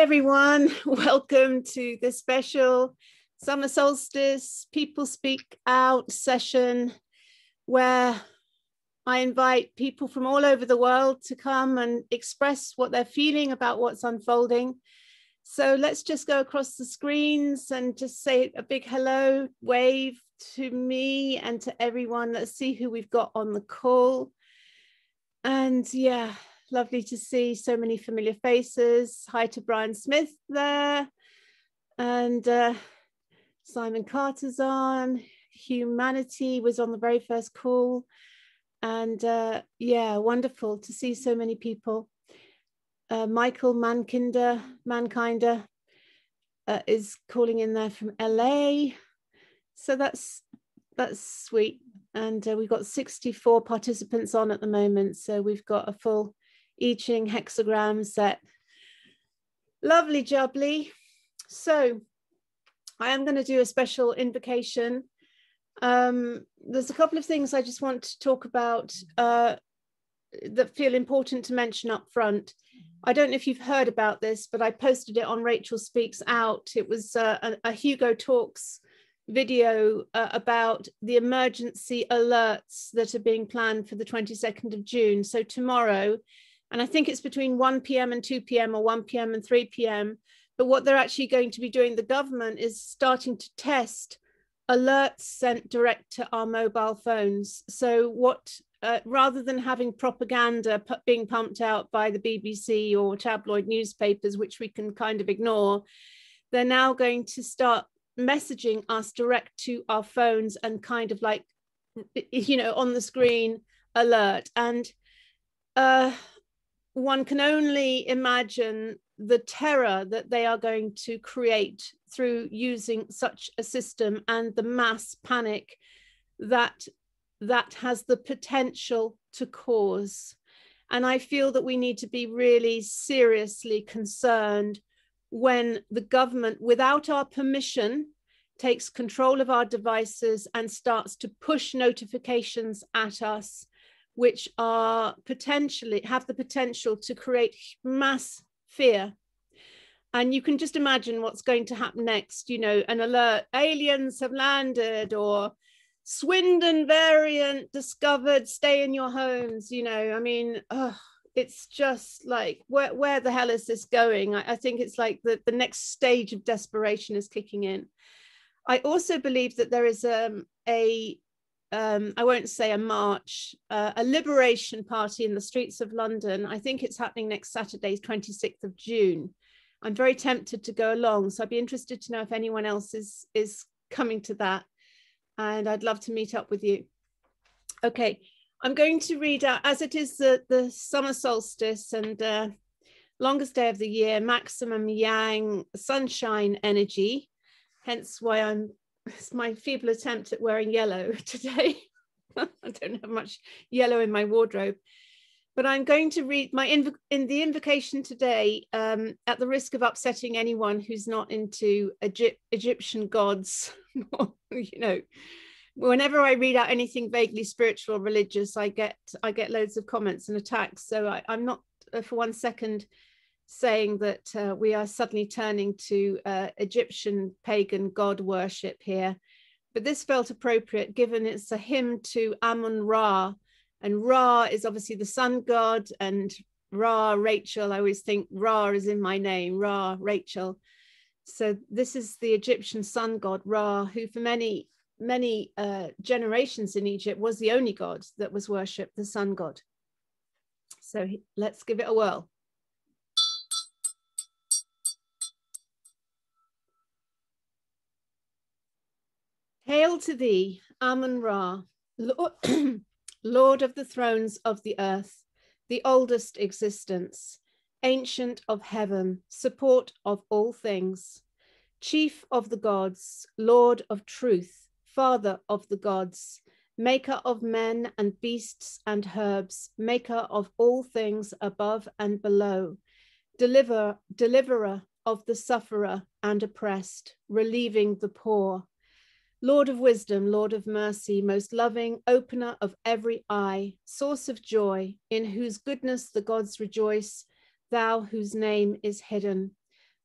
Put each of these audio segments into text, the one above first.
everyone, welcome to this special Summer Solstice People Speak Out session where I invite people from all over the world to come and express what they're feeling about what's unfolding. So let's just go across the screens and just say a big hello, wave to me and to everyone. Let's see who we've got on the call. And yeah, lovely to see so many familiar faces. Hi to Brian Smith there. And Simon Carter's on. Humanity was on the very first call. And yeah, wonderful to see so many people. Michael Mankinder is calling in there from LA. So that's sweet. And we've got 64 participants on at the moment. So we've got a full I Ching hexagram set. Lovely jubbly. So I am going to do a special invocation. There's a couple of things I just want to talk about that feel important to mention up front. I don't know if you've heard about this, but I posted it on Rachel Speaks Out. It was a Hugo Talks video about the emergency alerts that are being planned for the 22nd of June. So tomorrow, and I think it's between 1 p.m. and 2 p.m. or 1 p.m. and 3 p.m. But what they're actually going to be doing, the government is starting to test alerts sent direct to our mobile phones. So what, rather than having propaganda being pumped out by the BBC or tabloid newspapers, which we can kind of ignore, they're now going to start messaging us direct to our phones and kind of like, you know, on the screen alert. And one can only imagine the terror that they are going to create through using such a system and the mass panic that has the potential to cause. And I feel that we need to be really seriously concerned when the government, without our permission, takes control of our devices and starts to push notifications at us, which are have the potential to create mass fear. And you can just imagine what's going to happen next, you know, an alert, aliens have landed, or Swindon variant discovered, stay in your homes, you know. I mean, it's just like, where the hell is this going? I think it's like the next stage of desperation is kicking in. I also believe that there is I won't say a march, a liberation party in the streets of London. I think it's happening next Saturday, 26th of June. I'm very tempted to go along. So I'd be interested to know if anyone else is coming to that. And I'd love to meet up with you. Okay, I'm going to read out, as it is the summer solstice and longest day of the year, maximum yang sunshine energy. Hence why it's my feeble attempt at wearing yellow today. I don't have much yellow in my wardrobe, but I'm going to read in the invocation today, at the risk of upsetting anyone who's not into Egyptian gods. You know, whenever I read out anything vaguely spiritual or religious, I get loads of comments and attacks. So I'm not for one second saying that we are suddenly turning to Egyptian pagan god worship here, but this felt appropriate given it's a hymn to Amun-Ra, and Ra is obviously the sun god, and Ra, Rachel, I always think Ra is in my name, Ra, Rachel. So this is the Egyptian sun god Ra, who for many generations in Egypt was the only god that was worshipped, the sun god. So let's give it a whirl. Hail to thee, Amun-Ra, Lord of the thrones of the earth, the oldest existence, ancient of heaven, support of all things, chief of the gods, Lord of truth, father of the gods, maker of men and beasts and herbs, maker of all things above and below, deliverer of the sufferer and oppressed, relieving the poor, Lord of wisdom, Lord of mercy, most loving, opener of every eye, source of joy, in whose goodness the gods rejoice, thou whose name is hidden,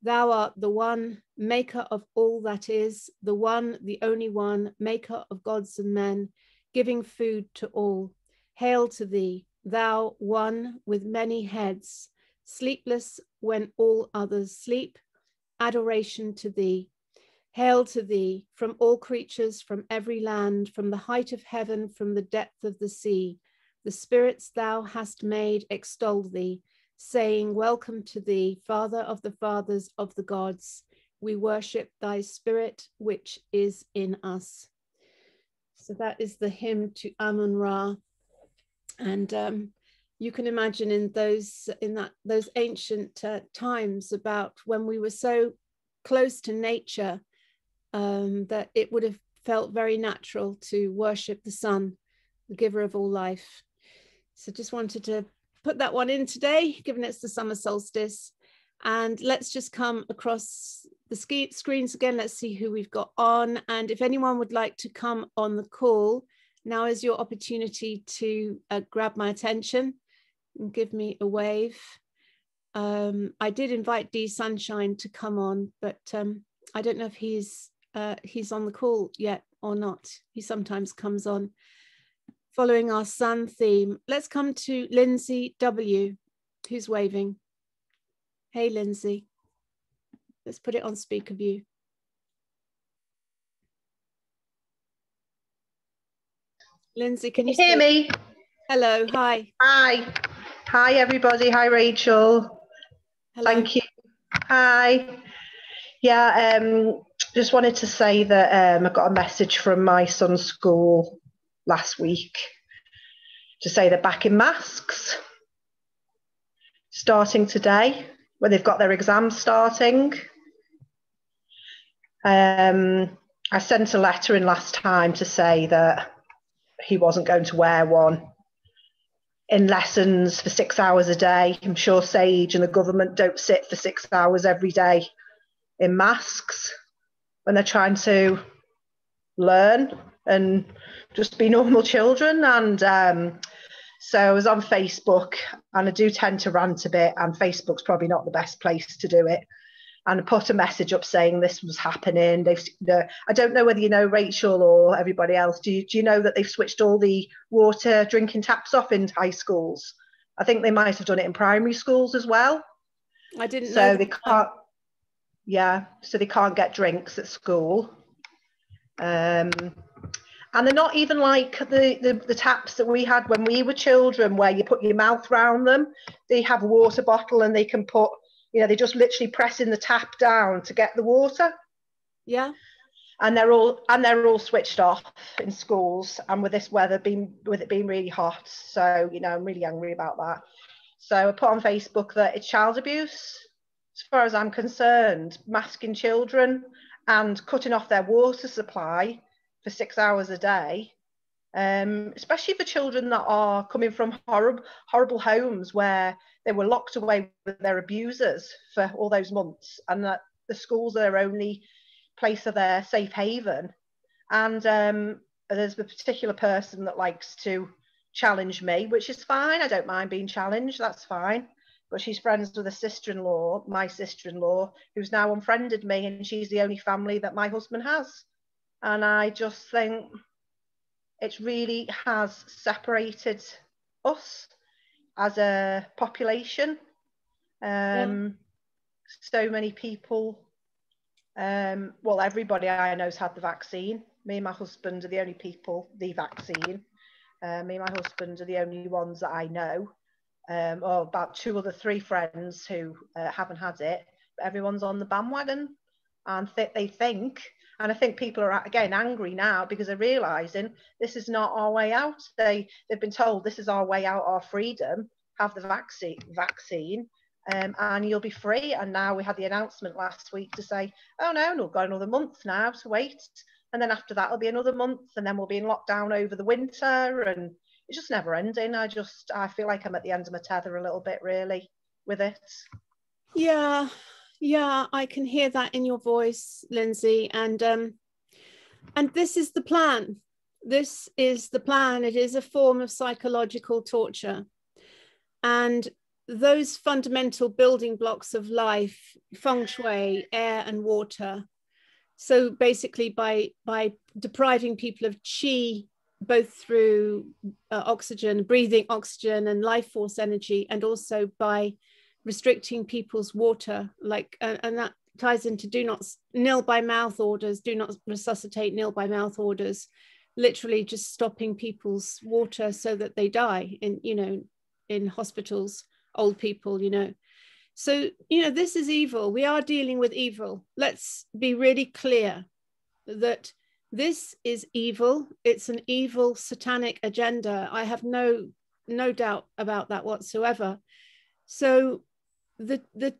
Thou art the one, maker of all that is, the one, the only one, maker of gods and men, giving food to all. Hail to thee, thou one with many heads, sleepless when all others sleep. Adoration to thee. Hail to thee, from all creatures, from every land, from the height of heaven, from the depth of the sea. The spirits thou hast made extol thee, saying, welcome to thee, Father of the fathers of the gods. We worship thy spirit, which is in us. So that is the hymn to Amun-Ra. And you can imagine in those ancient times, about when we were so close to nature, that it would have felt very natural to worship the sun, the giver of all life. So just wanted to put that one in today, given it's the summer solstice. And let's just come across the screens again. Let's see who we've got on. And if anyone would like to come on the call, now is your opportunity to grab my attention and give me a wave. I did invite D Sunshine to come on, but I don't know if he's on the call yet or not. He sometimes comes on. Following our sun theme, let's come to Lindsay W, who's waving. Hey, Lindsay. Let's put it on speaker view. Lindsay, can you hear me? Hello, hi. Hi. Hi, everybody. Hi, Rachel. Hello. Thank you. Hi. Yeah, just wanted to say that I got a message from my son's school last week to say they're back in masks starting today, when they've got their exams starting. I sent a letter in last time to say that he wasn't going to wear one in lessons for 6 hours a day. I'm sure Sage and the government don't sit for 6 hours every day in masks when they're trying to learn and just be normal children. And so I was on Facebook, and I do tend to rant a bit, and Facebook's probably not the best place to do it. And I put a message up saying this was happening. I don't know whether you know, Rachel, or everybody else, do you know that they've switched all the water drinking taps off in high schools? I think they might have done it in primary schools as well. I didn't know. So they can't, yeah, so they can't get drinks at school. And they're not even like the taps that we had when we were children, where you put your mouth round them. They have a water bottle, and they can put, they just literally pressing the tap down to get the water. Yeah. And they're all switched off in schools, and with this weather with it being really hot. So, I'm really angry about that. So I put on Facebook that it's child abuse, as far as I'm concerned, masking children and cutting off their water supply for 6 hours a day, especially for children that are coming from horrible homes where they were locked away with their abusers for all those months, and that the schools are their only place of their safe haven. And there's a particular person that likes to challenge me, which is fine. I don't mind being challenged, that's fine. But she's friends with my sister-in-law, who's now unfriended me, and she's the only family that my husband has. And I just think it really has separated us as a population. So many people, everybody I know has had the vaccine. Me and my husband are the only people, the vaccine. Me and my husband are the only ones that I know. Or about 3 friends who haven't had it. But everyone's on the bandwagon, and they think, and I think people are again angry now because they're realising this is not our way out. They've been told this is our way out, our freedom. Have the vaccine, and you'll be free. And now we had the announcement last week to say, oh no, we've got another month now to wait, and then after that it'll be another month, and then we'll be in lockdown over the winter, and it's just never ending. I feel like I'm at the end of my tether a little bit, really, with it. Yeah, I can hear that in your voice, Lindsay. And this is the plan. This is the plan. It is a form of psychological torture. And those fundamental building blocks of life, feng shui, air and water. So basically by depriving people of qi, both through oxygen, breathing oxygen and life force energy, and also by restricting people's water, like, and that ties into do not nil by mouth orders, do not resuscitate, nil by mouth orders, literally just stopping people's water so that they die in, you know, in hospitals, old people, you know. So, you know, this is evil. We are dealing with evil. Let's be really clear that this is evil. It's an evil satanic agenda. I have no doubt about that whatsoever. So the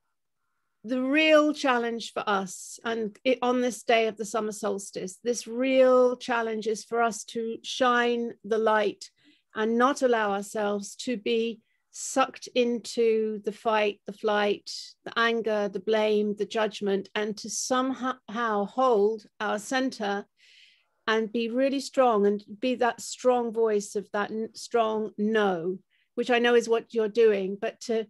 real challenge for us, and on this day of the summer solstice, this real challenge is for us to shine the light and not allow ourselves to be sucked into the fight, the flight, the anger, the blame, the judgment, and to somehow hold our center and be really strong and be that strong voice of that strong no, which I know is what you're doing, but to,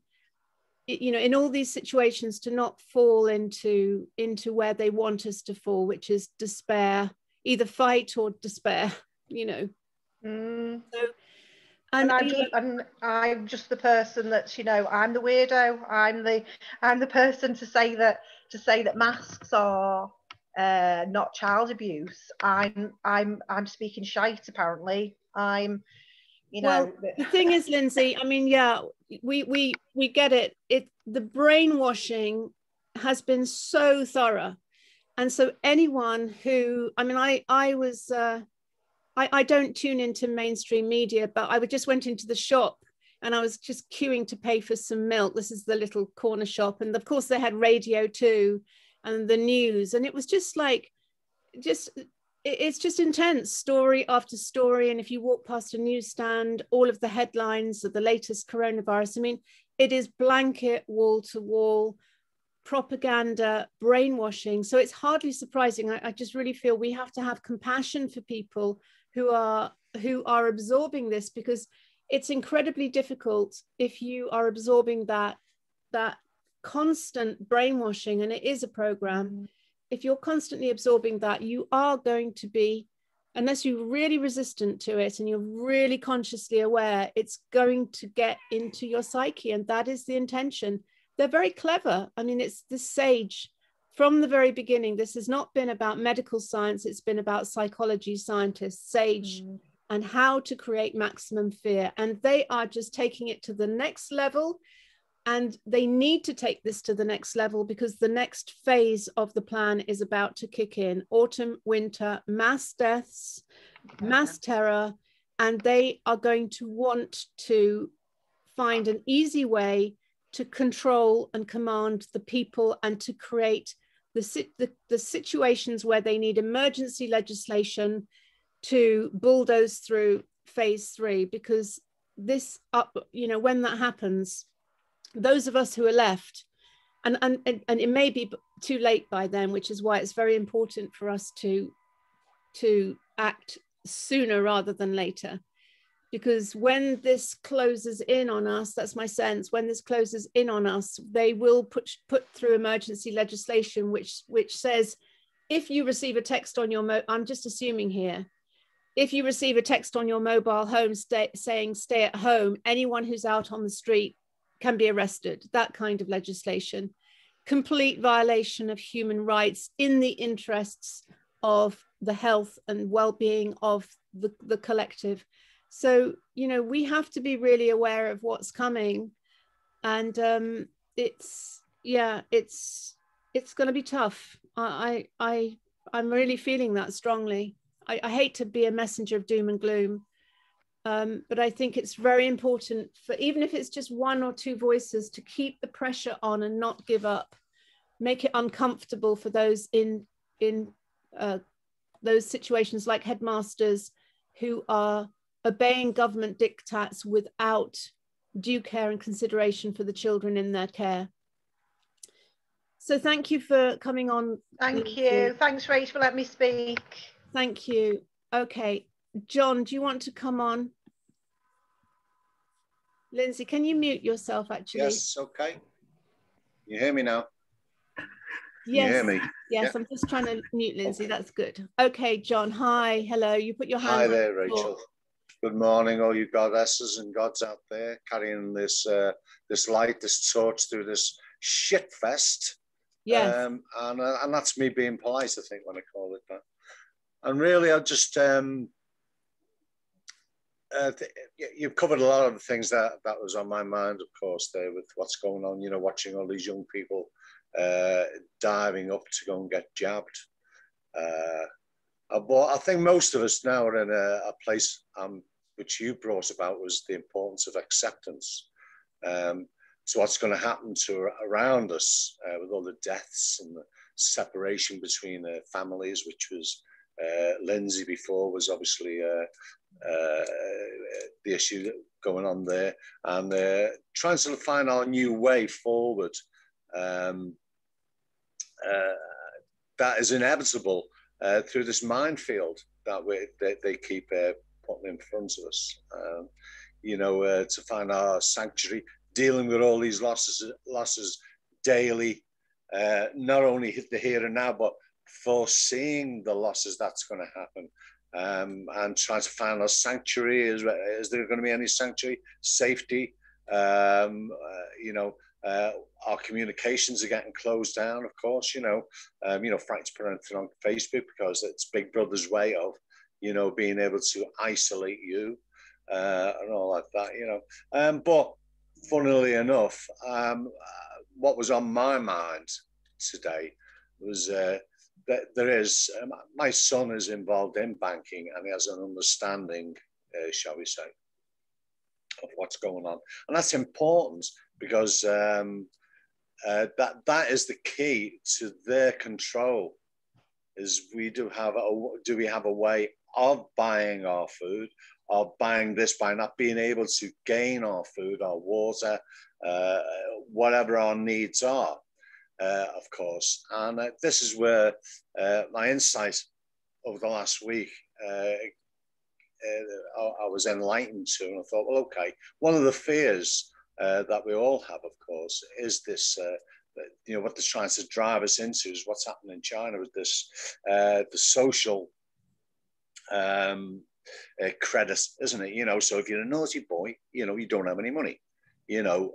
you know, in all these situations, to not fall into where they want us to fall, which is despair, either fight or despair, you know. So, and I'm just the person that's, you know, I'm the weirdo. I'm the person to say that masks are not child abuse. I'm speaking shite. Apparently, I'm, you know. Well, the thing is, Lindsay, I mean, yeah, we get it. The brainwashing has been so thorough, and so anyone who, I mean, I was. I don't tune into mainstream media, but I just went into the shop and I was just queuing to pay for some milk. This is the little corner shop. And of course they had radio too, and the news. And it was just like, it's just intense, story after story. And if you walk past a newsstand, all of the headlines of the latest coronavirus, I mean, it is blanket wall to wall propaganda, brainwashing. So it's hardly surprising. I just really feel we have to have compassion for people who are absorbing this, because it's incredibly difficult if you are absorbing that constant brainwashing, and it is a program. If you're constantly absorbing that, you are going to be, unless you're really resistant to it and you're really consciously aware, it's going to get into your psyche, and that is the intention. They're very clever. I mean, it's the sage from the very beginning. This has not been about medical science. It's been about psychology scientists, sage, and how to create maximum fear. And they are just taking it to the next level. And they need to take this to the next level, because the next phase of the plan is about to kick in. Autumn, winter, mass deaths, mass terror. And they are going to want to find an easy way to control and command the people, and to create the situations where they need emergency legislation to bulldoze through phase 3. Because this, you know, when that happens, those of us who are left, and it may be too late by then, which is why it's very important for us to act sooner rather than later. Because when this closes in on us, that's my sense, when this closes in on us, they will put through emergency legislation, which says, if you receive a text on your, I'm just assuming here, if you receive a text on your mobile home saying stay at home, anyone who's out on the street can be arrested. That kind of legislation. Complete violation of human rights in the interests of the health and well-being of the collective. So, you know, we have to be really aware of what's coming, and it's going to be tough. I'm really feeling that strongly. I hate to be a messenger of doom and gloom, but I think it's very important for, even if it's just one or two voices, to keep the pressure on and not give up. Make it uncomfortable for those in those situations, like headmasters who are obeying government diktats without due care and consideration for the children in their care. So thank you for coming on. Thank you. Thanks, Rach, for letting me speak. Thank you. Okay, John, do you want to come on? Lindsay, can you mute yourself actually? Yes, okay. You hear me now? Can Yes. you hear me? Yes, yeah. I'm just trying to mute Lindsay. Okay. That's good. Okay, John. Hi. Hello. You put your hand Hi up. there, Rachel. Good morning, all you goddesses and gods out there, carrying this this light, this torch through this shit fest. Yes. And that's me being polite, I think, when I call it that. And really, I just you've covered a lot of the things that was on my mind, of course, there with what's going on. You know, watching all these young people diving up to go and get jabbed. But I think most of us now are in a place which you brought about, was the importance of acceptance. So what's going to happen to around us with all the deaths and the separation between families, which was Lindsay before was obviously the issue going on there, and trying to find our new way forward. That is inevitable through this minefield that they keep putting in front of us. You know, to find our sanctuary, dealing with all these losses daily, not only the here and now, but foreseeing the losses that's going to happen. And trying to find our sanctuary. Is there going to be any sanctuary? Safety. You know, our communications are getting closed down, of course. You know, frightened to put anything on Facebook because it's Big Brother's way of, you know, being able to isolate you and all like that. You know, but funnily enough, what was on my mind today was that there is, my son is involved in banking and he has an understanding, shall we say, of what's going on. And that's important because that is the key to their control, is we do we have a way of buying our food, of buying this by not being able to gain our food, our water, whatever our needs are. Of course, and this is where my insight over the last week I was enlightened to, and I thought, well, okay, one of the fears that we all have, of course, is this. You know, what they're trying to drive us into is what's happening in China with this, the social credit, isn't it? You know, so if you're a naughty boy, you know, you don't have any money. You know,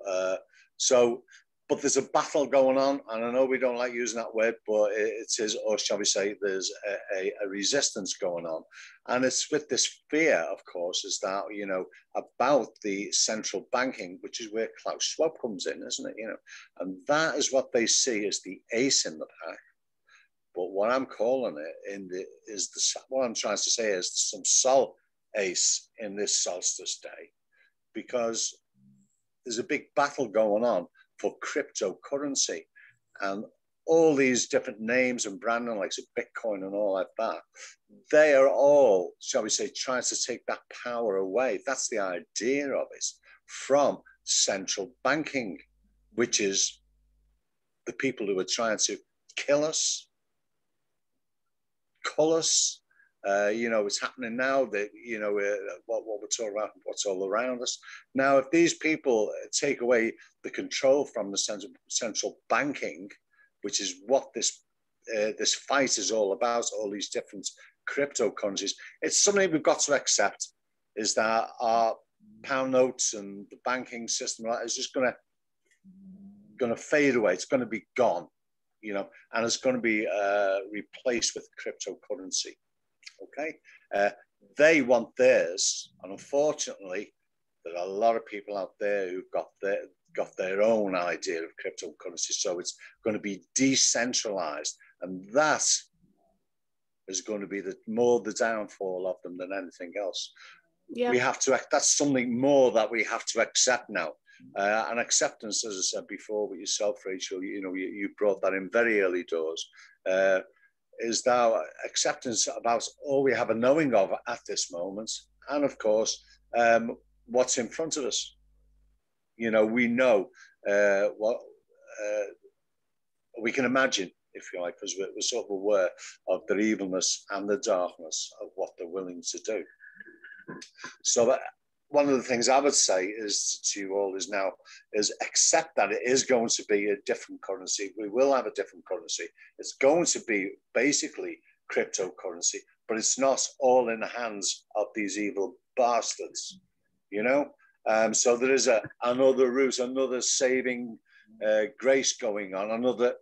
so. But there's a battle going on, and I know we don't like using that word, but it is, or shall we say, there's a resistance going on. And it's with this fear, of course, is that, you know, about the central banking, which is where Klaus Schwab comes in, isn't it? You know, and that is what they see as the ace in the pack. But what I'm calling it what I'm trying to say is some salt ace in this solstice day, because there's a big battle going on for cryptocurrency, and all these different names and branding like Bitcoin and all like that, they are all, shall we say, trying to take that power away. That's the idea of it, from central banking, which is the people who are trying to kill us, cull us. You know, it's happening now that, you know, what we're talking about, what's all around us. Now, if these people take away the control from the central banking, which is what this fight is all about, all these different cryptocurrencies, it's something we've got to accept, is that our pound notes and the banking system is just going to fade away. It's going to be gone, you know, and it's going to be replaced with cryptocurrency. Okay, they want theirs, and unfortunately, there are a lot of people out there who've got their own idea of cryptocurrency. So it's going to be decentralized, and that is going to be the downfall of them than anything else. Yeah. We have to. That's something more that we have to accept now. And acceptance, as I said before with yourself, Rachel, you know, you brought that in very early doors. Is now acceptance about all we have a knowing of at this moment, and of course, what's in front of us. You know, we know what we can imagine, if you like, because we're sort of aware of the evilness and the darkness of what they're willing to do. So that one of the things I would say is to you all is now is accept that it is going to be a different currency. We will have a different currency. It's going to be basically cryptocurrency, but it's not all in the hands of these evil bastards, you know? So there is another route, another saving grace going on, another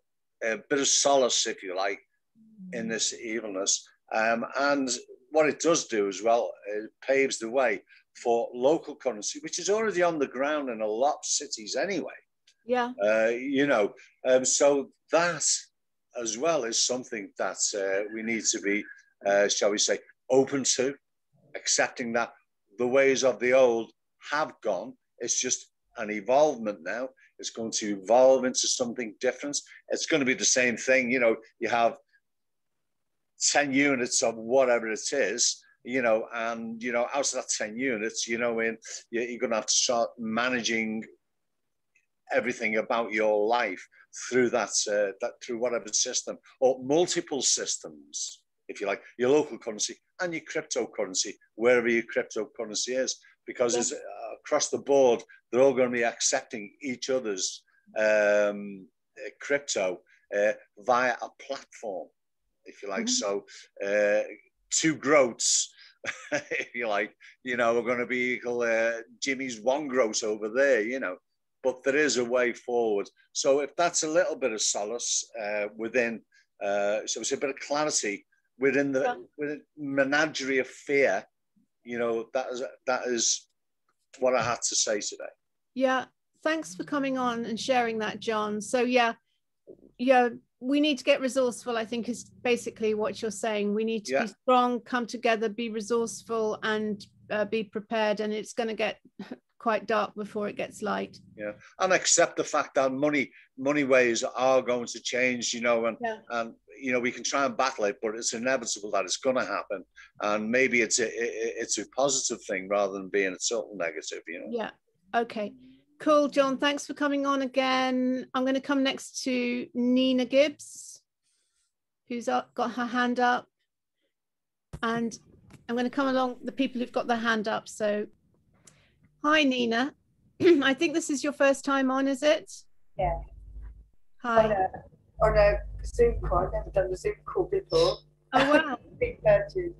bit of solace, if you like, in this evilness. And what it does do as well, it paves the way for local currency, which is already on the ground in a lot of cities anyway. Yeah. You know, so that as well is something that we need to be, shall we say, open to, accepting that the ways of the old have gone. It's just an evolvement now. It's going to evolve into something different. It's going to be the same thing. You know, you have 10 units of whatever it is, you know, and, you know, out of that 10 units, you know, you're going to have to start managing everything about your life through that through whatever system, or multiple systems, if you like, your local currency and your cryptocurrency, wherever your cryptocurrency is, because it's across the board, they're all going to be accepting each other's crypto via a platform, if you like. So two groats, if you like, you know, are going to be equal Jimmy's one groat over there, you know, but there is a way forward. So if that's a little bit of solace within, so it's a bit of clarity within the menagerie of fear, you know, that is what I had to say today. Yeah. Thanks for coming on and sharing that, John. So yeah, we need to get resourceful, I think, is basically what you're saying. We need to be strong, come together, be resourceful, and be prepared. And it's going to get quite dark before it gets light. Yeah, and accept the fact that money ways are going to change, you know, and you know, we can try and battle it, but it's inevitable that it's going to happen. And maybe it's a positive thing rather than being a total negative, you know. Yeah. Okay. Cool, John. Thanks for coming on again. I'm going to come next to Nina Gibbs, who's got her hand up. And I'm going to come along the people who've got their hand up. So, hi, Nina. I think this is your first time on, is it? Yeah. Hi. On a Zoom call. I've never done a Zoom call before. Oh, wow. Big virtue.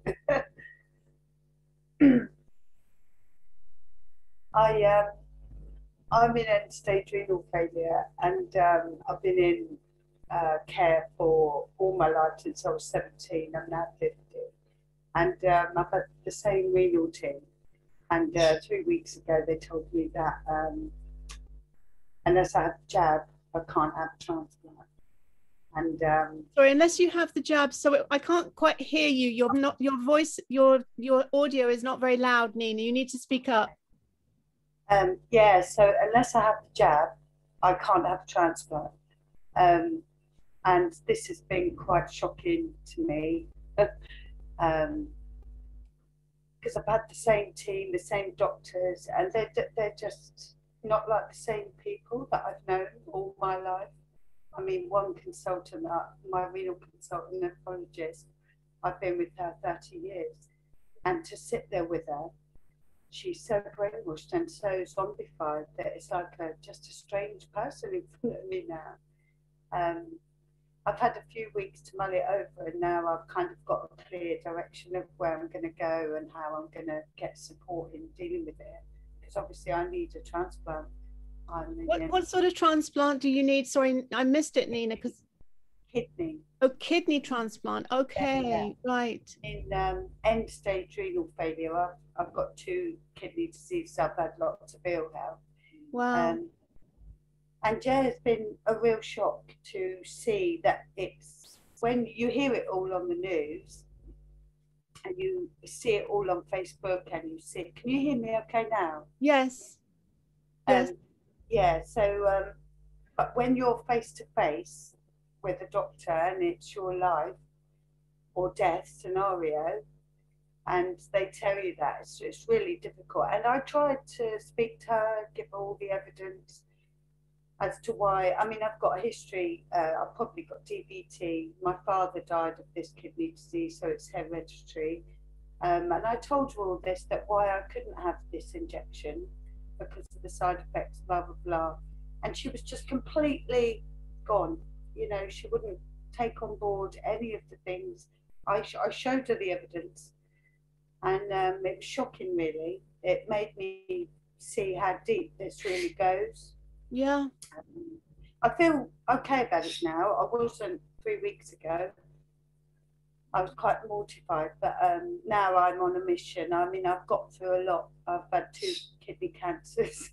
I'm in end-stage renal failure, and I've been in care for all my life since I was 17. I'm now 50, and I've had the same renal team. And 3 weeks ago, they told me that unless I have a jab, I can't have a transplant. And sorry, unless you have the jab, so I can't quite hear you. You're not, your voice, your audio is not very loud, Nina. You need to speak up. Yeah, so unless I have the jab, I can't have a transplant. And this has been quite shocking to me. Because I've had the same team, the same doctors, and they're just not like the same people that I've known all my life. I mean, one consultant, my renal consultant, nephrologist, I've been with her 30 years. And to sit there with her, she's so brainwashed and so zombified that it's like just a strange person in front of me now. I've had a few weeks to mull it over, and now I've kind of got a clear direction of where I'm going to go and how I'm going to get support in dealing with it. Because obviously I need a transplant. What sort of transplant do you need? Sorry, I missed it, Nina. Because kidney. Oh, kidney transplant. Okay, right. In end-stage renal failure, I've got 2 kidney diseases. I've had lots of ill health. Wow. And yeah, it's been a real shock to see that it's when you hear it all on the news and you see it all on Facebook and you see, can you hear me okay now? Yes. Yes. Yeah, so, but when you're face to face with a doctor and it's your life or death scenario, and they tell you that, it's really difficult. And I tried to speak to her, give her all the evidence as to why. I mean, I've got a history, I've probably got DVT. My father died of this kidney disease, so it's hereditary. And I told her all this, that why I couldn't have this injection because of the side effects, blah, blah, blah. And she was just completely gone. You know, she wouldn't take on board any of the things. I showed her the evidence, and it was shocking, really. It made me see how deep this really goes. Yeah. I feel okay about it now. I wasn't 3 weeks ago. I was quite mortified, but now I'm on a mission. I mean, I've got through a lot. I've had 2 kidney cancers.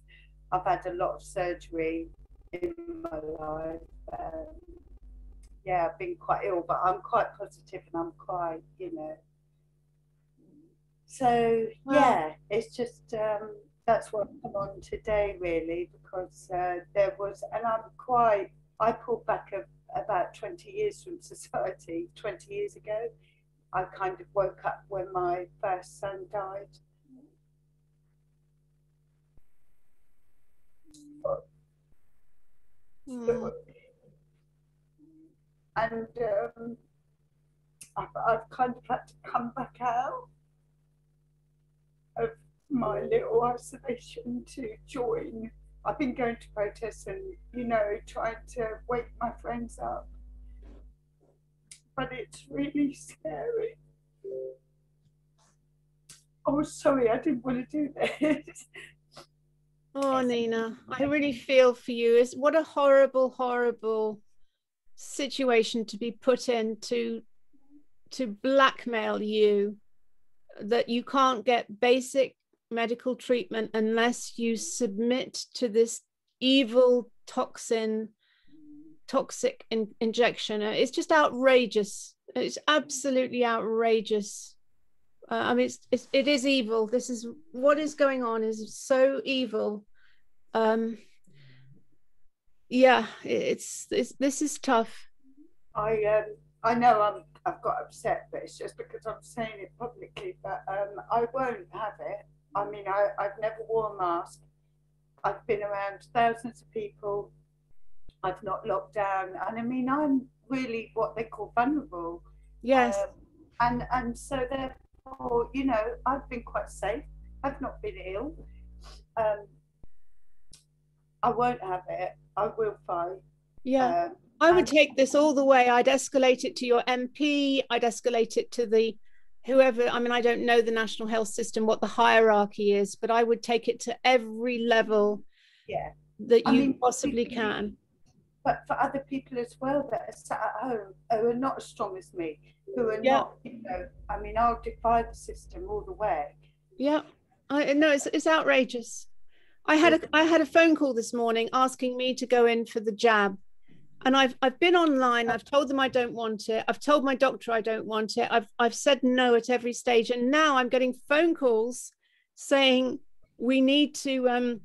I've had a lot of surgery in my life. Yeah, I've been quite ill, but I'm quite positive and I'm quite, you know. So, yeah, it's just, that's what I'm on today, really, because there was, and I pulled back about 20 years from society. 20 years ago, I kind of woke up when my first son died. And I've kind of had to come back out of my little isolation to join. I've been going to protests and, you know, trying to wake my friends up. But it's really scary. Oh, sorry, I didn't want to do this. Oh, Nina, I really feel for you. What a horrible, horrible situation to be put in to blackmail you that you can't get basic medical treatment unless you submit to this evil toxic injection. It's just outrageous. It's absolutely outrageous. I mean, it is evil. This is what is going on is so evil. Yeah, this is tough. I know I've got upset, but it's just because I'm saying it publicly. But I won't have it. I mean, I've never worn a mask. I've been around thousands of people. I've not locked down, and I mean, I'm really what they call vulnerable. Yes. And so therefore, you know, I've been quite safe. I've not been ill. I won't have it. I will fight. Yeah. I would take this all the way. I'd escalate it to your MP. I'd escalate it to the whoever. I mean, I don't know the national health system, what the hierarchy is, but I would take it to every level that you possibly can. But for other people as well that are sat at home, who are not as strong as me, who are not, you know, I mean, I'll defy the system all the way. Yeah, I know it's outrageous. I had a phone call this morning asking me to go in for the jab. And I've been online. I've told them I don't want it. I've told my doctor I don't want it. I've said no at every stage. And now I'm getting phone calls saying we need to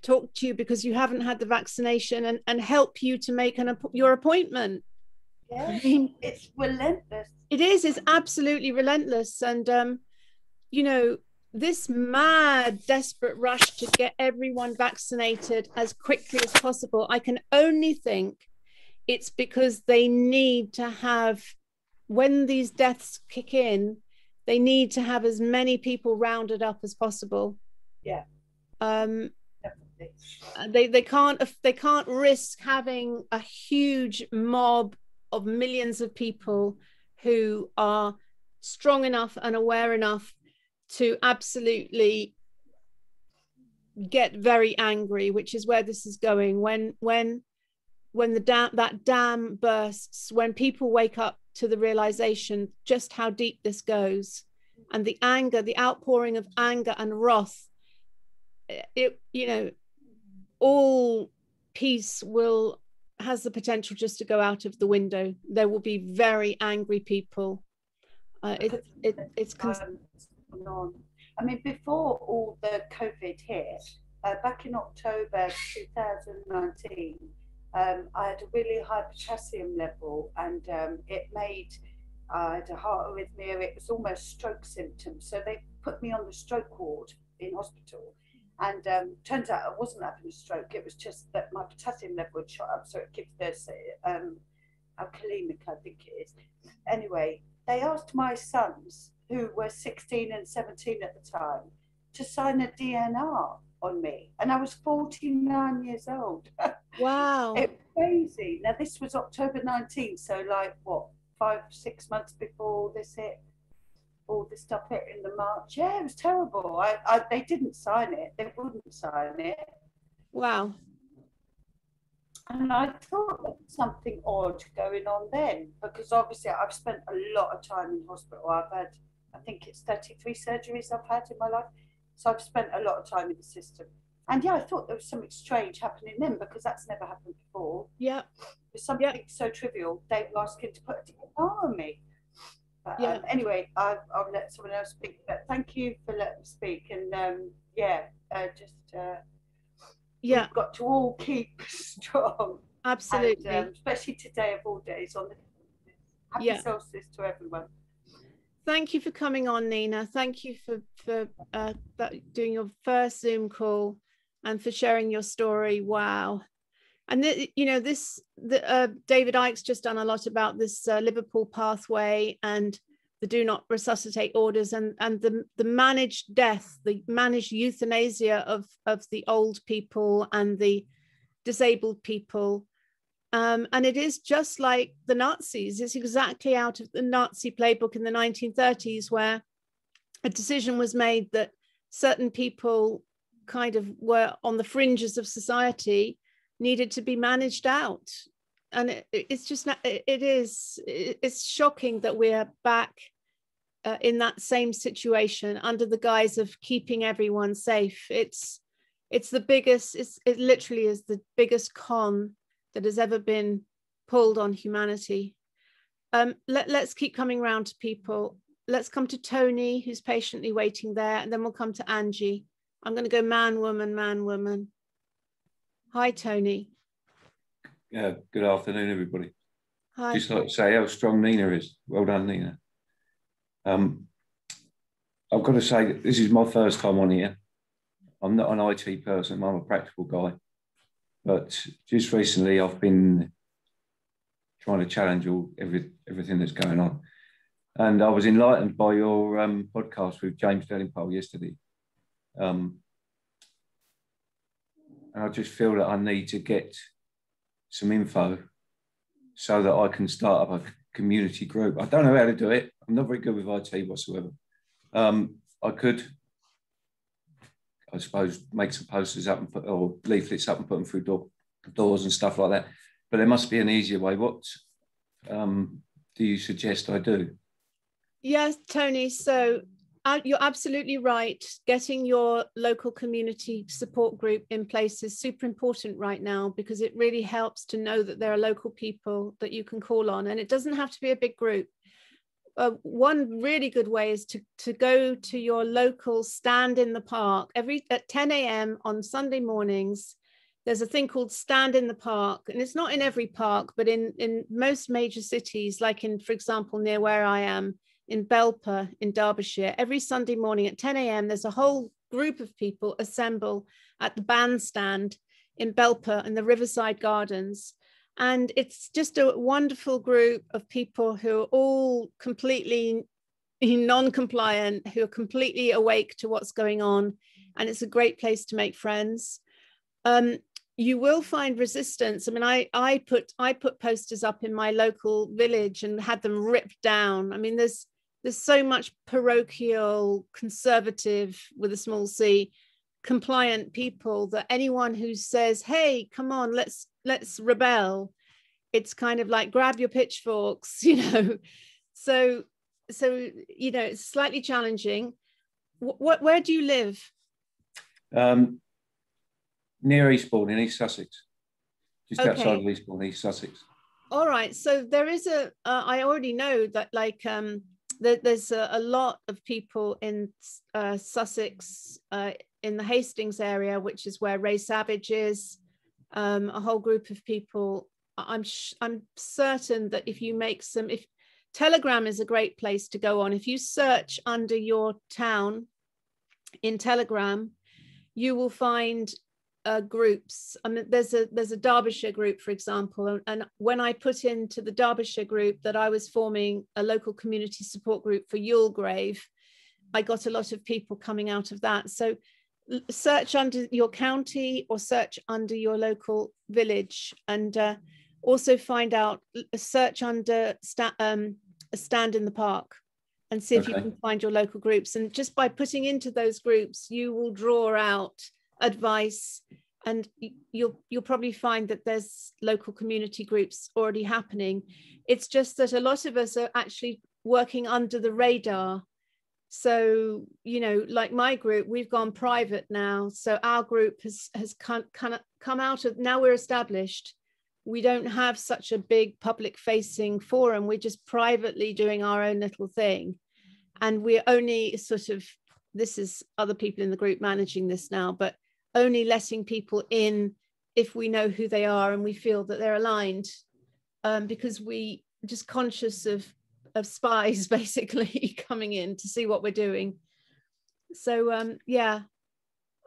talk to you because you haven't had the vaccination and help you to make your appointment. Yeah, I mean, it's relentless. It is. It's absolutely relentless. And you know, this mad, desperate rush to get everyone vaccinated as quickly as possible, I can only think it's because they need to have, when these deaths kick in, they need to have as many people rounded up as possible. Yeah. They can't risk having a huge mob of millions of people who are strong enough and aware enough to absolutely get very angry, which is where this is going. When that dam bursts, when people wake up to the realization just how deep this goes, and the anger, the outpouring of anger and wrath, it, you know, all peace has the potential just to go out of the window. There will be very angry people. It's I mean, before all the COVID hit, back in October 2019, I had a really high potassium level, and it made, I had a heart arrhythmia. It was almost stroke symptoms. So they put me on the stroke ward in hospital. And turns out I wasn't having a stroke. It was just that my potassium level had shot up. So it gives this alkalemic, I think it is. Anyway, they asked my sons, who were 16 and 17 at the time, to sign a DNR on me. And I was 49 years old. Wow. It was crazy. Now, this was October 19th, so like, what, 5-6 months before this hit? All this stuff hit in the March. Yeah, it was terrible. They didn't sign it. They wouldn't sign it. Wow. And I thought there was something odd going on then, because obviously I've spent a lot of time in hospital. I've had, I think it's 33 surgeries I've had in my life. So I've spent a lot of time in the system. And yeah, I thought there was something strange happening then, because that's never happened before. Yeah. It's something so trivial. They were asking to put a DNR on me. But, anyway, I'll let someone else speak. But thank you for letting me speak. And we've got to all keep strong. Absolutely. And, especially today of all days on the happy solstice to everyone. Thank you for coming on, Nina. Thank you for doing your first Zoom call and for sharing your story. Wow. And David Icke's just done a lot about this Liverpool pathway and the do not resuscitate orders and the managed death, the managed euthanasia of the old people and the disabled people. And it is just like the Nazis. It's exactly out of the Nazi playbook in the 1930s, where a decision was made that certain people kind of were on the fringes of society needed to be managed out. And it's shocking that we're back in that same situation under the guise of keeping everyone safe. It's the biggest, it literally is the biggest con that has ever been pulled on humanity. Let's keep coming round to people. Let's come to Tony, who's patiently waiting there, and then we'll come to Angie. I'm going to go man, woman, man, woman. Hi, Tony. Yeah, good afternoon, everybody. Hi. Just like to say how strong Nina is. Well done, Nina. I've got to say that this is my first time on here. I'm not an IT person, I'm a practical guy. But just recently I've been trying to challenge everything that's going on. And I was enlightened by your podcast with James Delingpole yesterday. And I just feel that I need to get some info so that I can start up a community group. I don't know how to do it. I'm not very good with IT whatsoever. I could, I suppose, make some posters up and or leaflets up and put them through doors and stuff like that. But there must be an easier way. What do you suggest I do? Yes, Tony. So you're absolutely right. Getting your local community support group in place is super important right now, because it really helps to know that there are local people that you can call on, and it doesn't have to be a big group. One really good way is to go to your local stand in the park at 10 a.m. on Sunday mornings. There's a thing called Stand in the Park, and it's not in every park, but in most major cities, like for example, near where I am, in Belper in Derbyshire, every Sunday morning at 10 a.m. there's a whole group of people assemble at the bandstand in Belper in the Riverside Gardens. And it's just a wonderful group of people who are all completely non-compliant, who are completely awake to what's going on. And it's a great place to make friends. You will find resistance. I mean, I put posters up in my local village and had them ripped down. I mean, there's so much parochial, conservative, with a small c, compliant people that anyone who says, hey, come on, let's rebel, it's kind of like grab your pitchforks, you know. So you know, it's slightly challenging. Where do you live? Near Eastbourne in East Sussex, just outside of Eastbourne, East Sussex. All right, so there is I already know that, like, there's a lot of people in Sussex, in the Hastings area, which is where Ray Savage is, a whole group of people. I'm certain that if you make if Telegram is a great place to go on. If you search under your town in Telegram, you will find groups. I mean, there's a Derbyshire group, for example, and when I put into the Derbyshire group that I was forming a local community support group for Yulegrave, I got a lot of people coming out of that. So search under your county or search under your local village, and also find out, search under a stand in the park, and see if you can find your local groups. And just by putting into those groups, you will draw out advice, and you'll probably find that there's local community groups already happening. It's just that a lot of us are actually working under the radar. So, you know, like my group, we've gone private now. So our group has come out of, now we're established. We don't have such a big public facing forum. We're just privately doing our own little thing. And we're only sort of, this is other people in the group managing this now, but only letting people in if we know who they are and we feel that they're aligned, because we just conscious of spies basically coming in to see what we're doing. So yeah,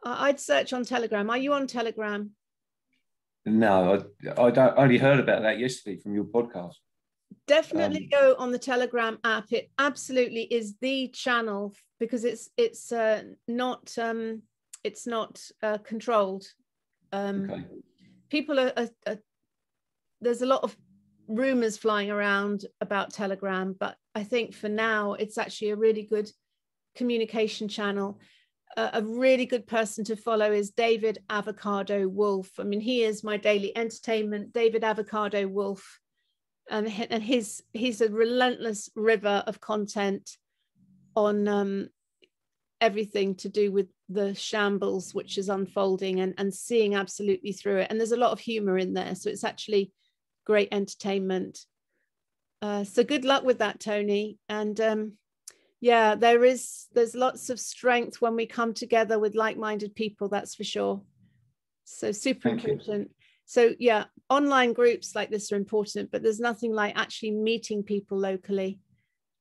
I'd search on Telegram. Are you on Telegram? No, I don't. I only heard about that yesterday from your podcast. Definitely go on the Telegram app. It absolutely is the channel, because it's not controlled. People are there's a lot of rumors flying around about Telegram, but I think for now it's actually a really good communication channel. A really good person to follow is David Avocado Wolf. I mean, he is my daily entertainment, David Avocado Wolf, and he's a relentless river of content on everything to do with the shambles which is unfolding, and seeing absolutely through it. And there's a lot of humor in there, so it's actually great entertainment. So good luck with that, Tony. And yeah, there's lots of strength when we come together with like-minded people, that's for sure. So super important. So yeah, online groups like this are important, but there's nothing like actually meeting people locally,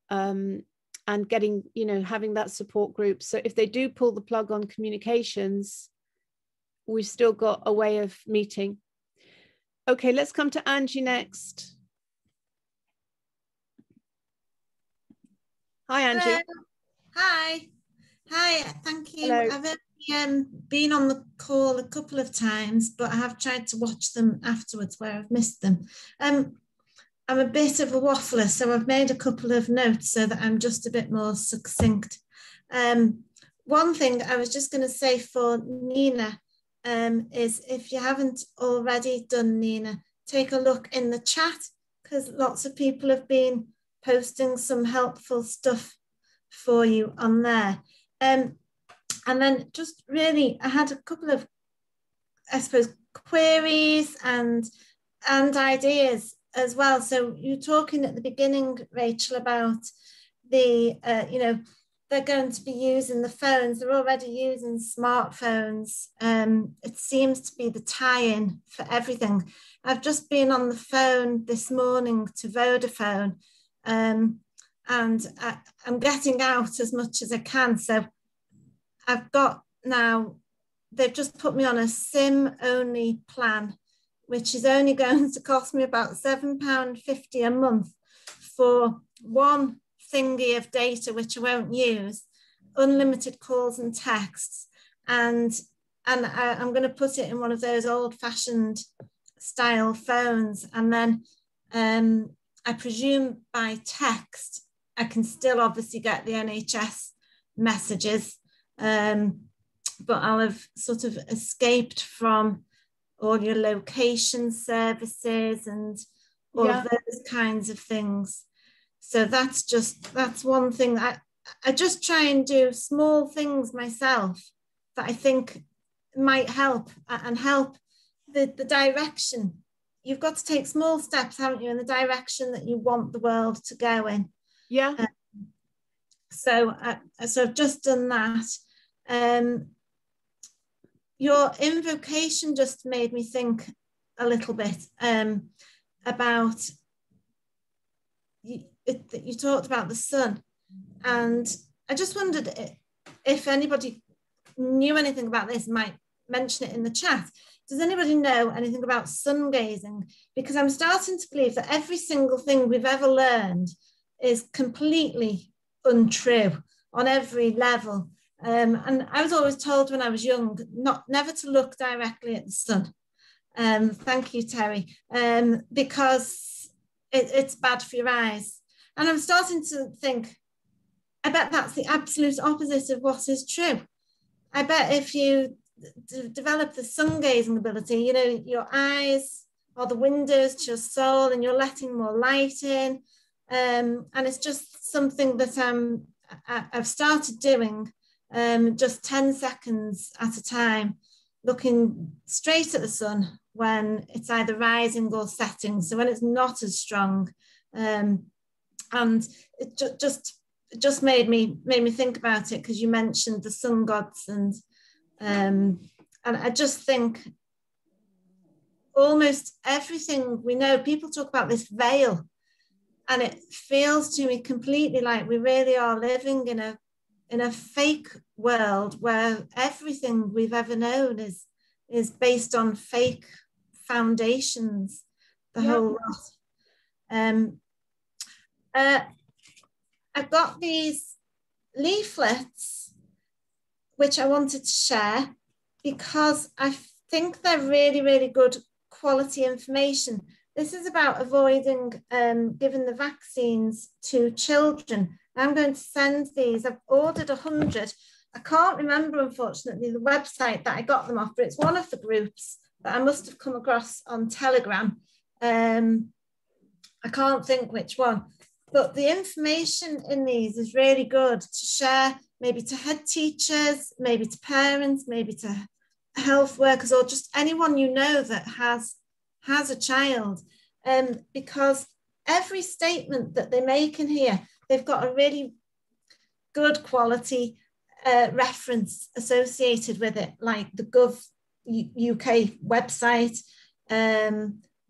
and getting, you know, having that support group. So if they do pull the plug on communications, we've still got a way of meeting. Okay, let's come to Angie next. Hi, Angie. Hello. Hi, thank you. Hello. I've been on the call a couple of times, but I have tried to watch them afterwards where I've missed them. I'm a bit of a waffler, so I've made a couple of notes so that I'm just a bit more succinct. One thing I was just going to say for Nina is, if you haven't already done, Nina, take a look in the chat, because lots of people have been posting some helpful stuff for you on there. And then just really, I had a couple of, I suppose, queries and ideas as well. So you're talking at the beginning, Rachel, about the, you know, they're going to be using the phones. They're already using smartphones. It seems to be the tie-in for everything. I've just been on the phone this morning to Vodafone, and I'm getting out as much as I can. So I've got now, they've just put me on a SIM-only plan, which is only going to cost me about £7.50 a month for one thingy of data, which I won't use, unlimited calls and texts. And I'm going to put it in one of those old-fashioned style phones. And then I presume by text, I can still obviously get the NHS messages, but I'll have sort of escaped from all your location services and all of those kinds of things. So that's one thing that I just try and do small things myself that I think might help, and help the direction. You've got to take small steps, haven't you, in the direction that you want the world to go in. Yeah. So I've just done that. Your invocation just made me think a little bit about, you talked about the sun, and I just wondered if anybody knew anything about this, might mention it in the chat. Does anybody know anything about sun gazing? Because I'm starting to believe that every single thing we've ever learned is completely untrue on every level. And I was always told when I was young, never to look directly at the sun. Thank you, Terry, because it's bad for your eyes. And I'm starting to think, I bet that's the absolute opposite of what is true. I bet if you develop the sun gazing ability, you know, your eyes are the windows to your soul and you're letting more light in. And it's just something that I've started doing, just 10 seconds at a time, looking straight at the sun when it's either rising or setting. So when it's not as strong, and it just made me think about it, because you mentioned the sun gods, and I just think almost everything we know, people talk about this veil, and it feels to me completely like we really are living in a fake world where everything we've ever known is based on fake foundations, the whole lot. I've got these leaflets which I wanted to share because I think they're really, really good quality information. This is about avoiding giving the vaccines to children. I'm going to send these. I've ordered 100. I can't remember, unfortunately, the website that I got them off, but it's one of the groups that I must have come across on Telegram. I can't think which one, but the information in these is really good to share, maybe to head teachers, maybe to parents, maybe to health workers, or just anyone you know that has a child, because every statement that they make in here, they've got a really good quality reference associated with it, like the Gov UK website,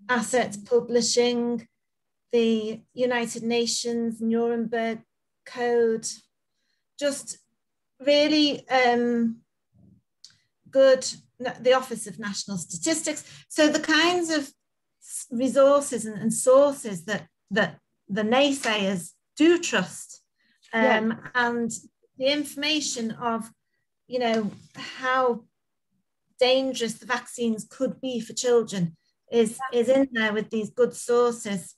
Assets Publishing, the United Nations Nuremberg Code, just really good, the Office of National Statistics. So the kinds of resources and sources that the naysayers do trust, and the information of, you know, how dangerous the vaccines could be for children is in there with these good sources.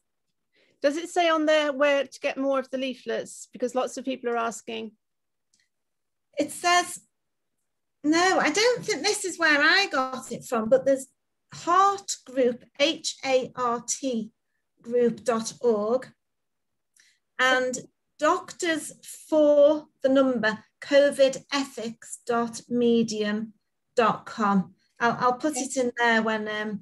Does it say on there where to get more of the leaflets? Because lots of people are asking. It says, no, I don't think this is where I got it from, but there's Heart Group, HART group.org, and Doctors for the number covidethics.medium.com. I'll put it in there when put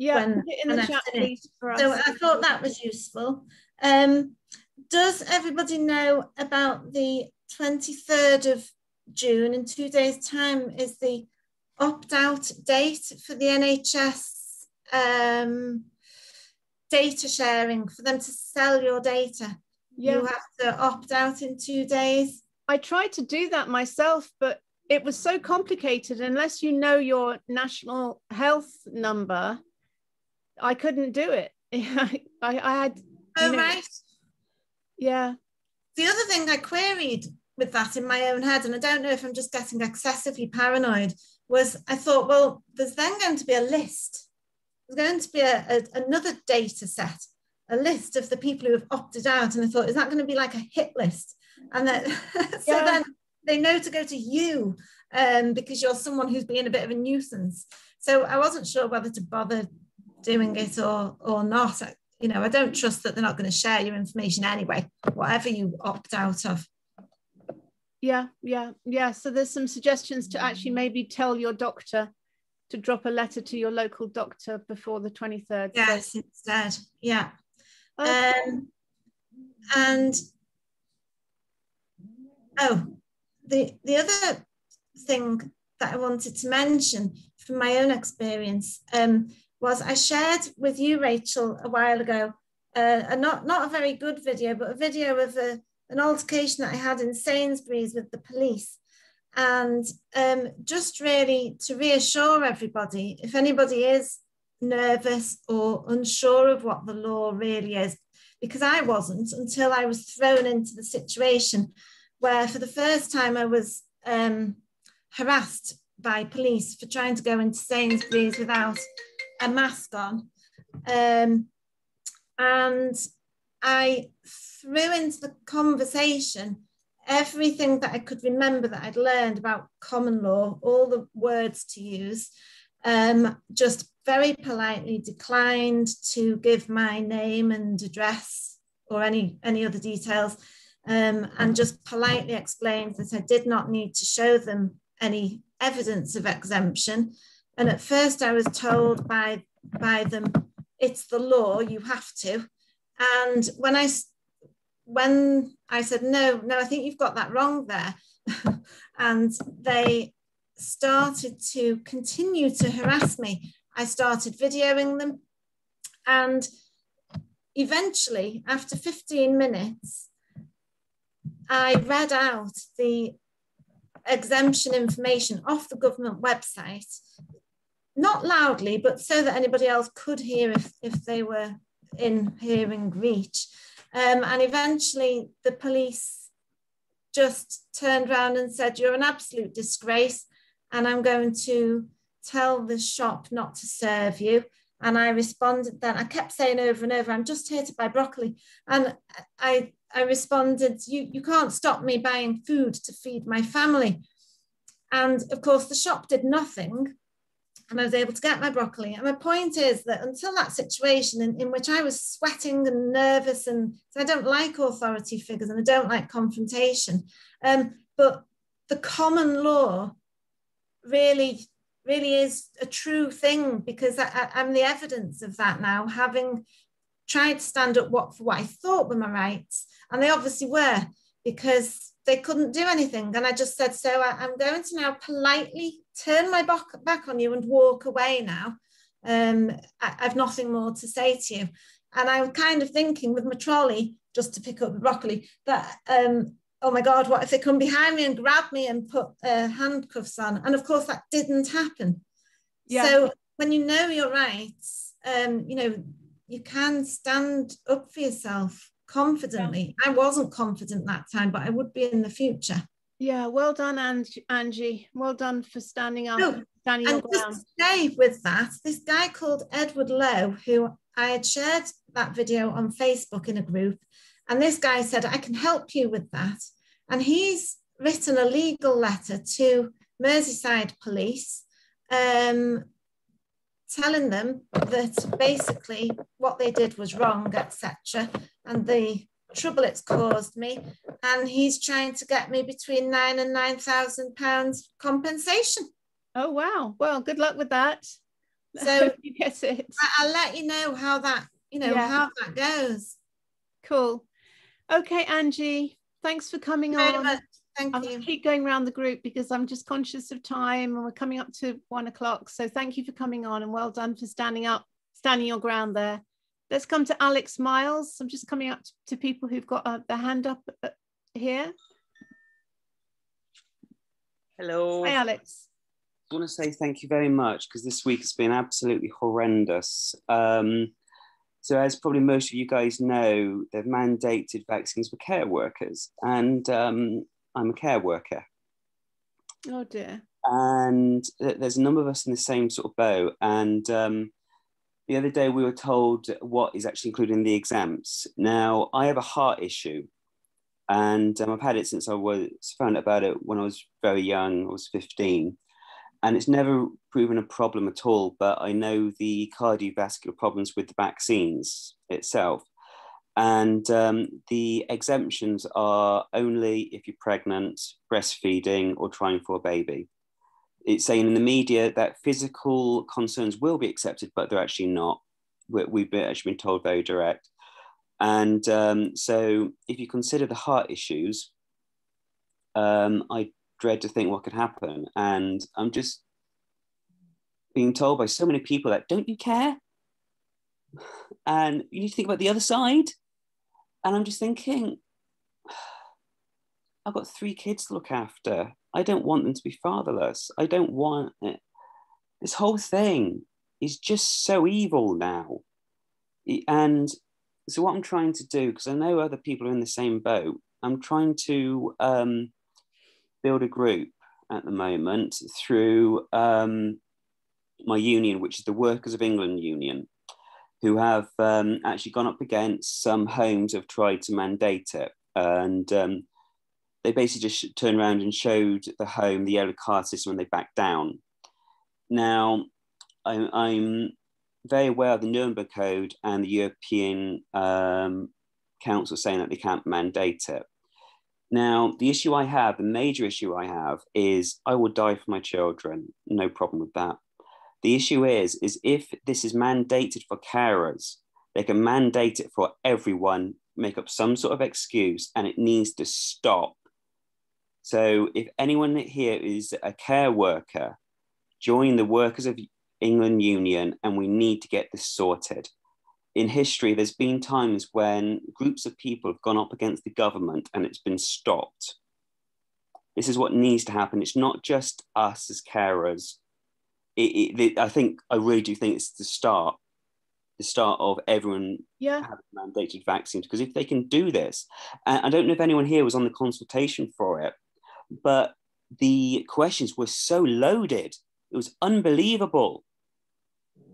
it in the chat, please, for us. So I thought that was useful. Does everybody know about the 23rd of June, in 2 days' time, is the opt-out date for the NHS data sharing, for them to sell your data? You have to opt out in 2 days. I tried to do that myself, but it was so complicated. Unless you know your national health number, I couldn't do it. I had. Right. Yeah. The other thing I queried with that in my own head, and I don't know if I'm just getting excessively paranoid, was I thought, well, there's then going to be a list. There's going to be another data set, a list of the people who have opted out. And I thought, is that going to be like a hit list? And then, so then they know to go to you, because you're someone who's being a bit of a nuisance. So I wasn't sure whether to bother doing it or not. You know, I don't trust that they're not going to share your information anyway, whatever you opt out of. Yeah. So there's some suggestions to actually maybe tell your doctor to drop a letter to your local doctor before the 23rd. Yes, so. Instead, yeah. Okay. And the other thing that I wanted to mention from my own experience was I shared with you, Rachel, a while ago, not a very good video, but a video of an altercation that I had in Sainsbury's with the police. And just really to reassure everybody, if anybody is nervous or unsure of what the law really is, because I wasn't until I was thrown into the situation where for the first time I was harassed by police for trying to go into Sainsbury's without a mask on. And I threw into the conversation everything that I could remember that I'd learned about common law, all the words to use, just very politely declined to give my name and address or any other details, and just politely explained that I did not need to show them any evidence of exemption. And at first I was told by them, it's the law, you have to. And when I said, no, I think you've got that wrong there. And they started to continue to harass me. I started videoing them. And eventually, after 15 minutes, I read out the exemption information off the government website, not loudly, but so that anybody else could hear if they were in hearing reach. And eventually the police just turned around and said, you're an absolute disgrace, and I'm going to tell the shop not to serve you. And I responded then, I kept saying over and over, I'm just here to buy broccoli. And I responded, you can't stop me buying food to feed my family. And of course the shop did nothing, and I was able to get my broccoli. And my point is that until that situation in which I was sweating and nervous, and so I don't like authority figures and I don't like confrontation, but the common law really is a true thing, because I'm the evidence of that now, having tried to stand up for what I thought were my rights, and they obviously were, because they couldn't do anything. And I just said, so I'm going to now politely turn my back on you and walk away now. I've nothing more to say to you. And I was kind of thinking with my trolley, just to pick up the broccoli, that, oh my God, what if they come behind me and grab me and put handcuffs on? And of course that didn't happen. Yeah. So when you know your rights, you can stand up for yourself confidently. Yeah. I wasn't confident that time, but I would be in the future. Yeah, well done, Angie. Well done for standing up, standing your ground. Just to stay with that, this guy called Edward Lowe, who I had shared that video on Facebook in a group, and this guy said, I can help you with that. And he's written a legal letter to Merseyside police, telling them that basically what they did was wrong, etc., and the trouble it's caused me, and he's trying to get me between £9,000 and £9,000 compensation. Oh wow! Well, good luck with that. So you get it. I'll let you know how that how that goes. Cool. Okay, Angie. Thanks for coming on. Thank you. I'll keep going around the group because I'm just conscious of time, and we're coming up to 1 o'clock. So thank you for coming on, and well done for standing your ground there. Let's come to Alex Miles. I'm just coming up to people who've got their hand up here. Hello. Hi, Alex. I want to say thank you very much, because this week has been absolutely horrendous. So as probably most of you guys know, they've mandated vaccines for care workers, and I'm a care worker. Oh dear. And there's a number of us in the same sort of boat. And the other day we were told what is actually included in the exempts. Now, I have a heart issue, and I've had it since I found out about it when I was very young. I was 15. And it's never proven a problem at all, but I know the cardiovascular problems with the vaccines itself. And the exemptions are only if you're pregnant, breastfeeding, or trying for a baby. It's saying in the media that physical concerns will be accepted, but they're actually not. We've actually been told very direct. And so if you consider the heart issues, I dread to think what could happen. And I'm just being told by so many people that, don't you care? And you need to think about the other side. And I'm just thinking, I've got 3 kids to look after. I don't want them to be fatherless. I don't want it. This whole thing is just so evil now. And so what I'm trying to do, because I know other people are in the same boat, I'm trying to build a group at the moment through my union, which is the Workers of England Union, who have actually gone up against some homes who have tried to mandate it. And they basically just turned around and showed the home the yellow card system when they backed down. Now, I'm very aware of the Nuremberg Code and the European Council saying that they can't mandate it. Now, the issue I have, the major issue I have, is I will die for my children. No problem with that. The issue is if this is mandated for carers, they can mandate it for everyone, make up some sort of excuse, and it needs to stop. So if anyone here is a care worker, join the Workers of England Union, and we need to get this sorted. In history, there's been times when groups of people have gone up against the government and it's been stopped. This is what needs to happen. It's not just us as carers. I really do think it's the start of everyone having mandated vaccines, because if they can do this, and I don't know if anyone here was on the consultation for it, but the questions were so loaded. It was unbelievable.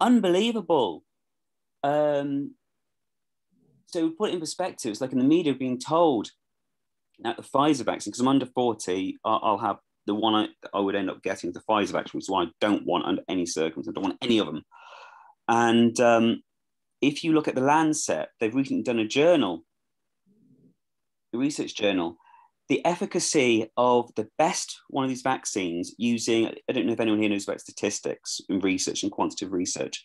Unbelievable. So put it in perspective, it's like in the media being told that the Pfizer vaccine, because I'm under 40, I'll have the one I would end up getting, the Pfizer vaccine, which is the one I don't want under any circumstance. I don't want any of them. And if you look at the Lancet, they've recently done a journal, a research journal, the efficacy of the best one of these vaccines using, I don't know if anyone here knows about statistics and research and quantitative research,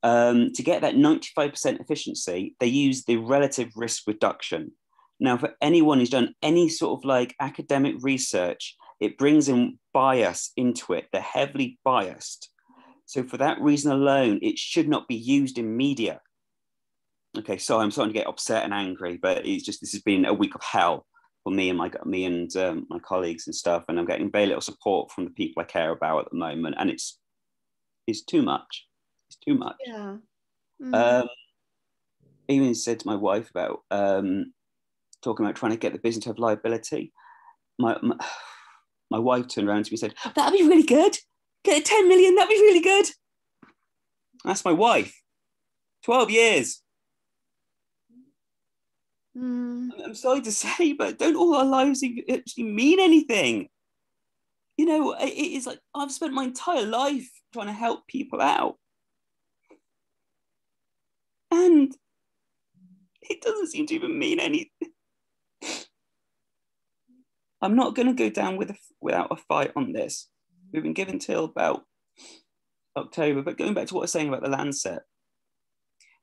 to get that 95% efficiency, they use the relative risk reduction. Now, for anyone who's done any sort of like academic research, it brings in bias into it. They're heavily biased. So for that reason alone, it should not be used in media. Okay, so I'm starting to get upset and angry, but it's just, this has been a week of hell for me and my colleagues and stuff. And I'm getting very little support from the people I care about at the moment. And it's too much. It's too much. Yeah. Even said to my wife about talking about trying to get the business to have liability. My wife turned around to me and said, "That'd be really good. Get 10 million, that'd be really good." That's my wife. 12 years. I'm sorry to say, but don't all our lives actually mean anything? You know, it is like, I've spent my entire life trying to help people out. And it doesn't seem to even mean anything. I'm not going to go down without a fight on this. We've been given till about October, but going back to what I was saying about the Lancet,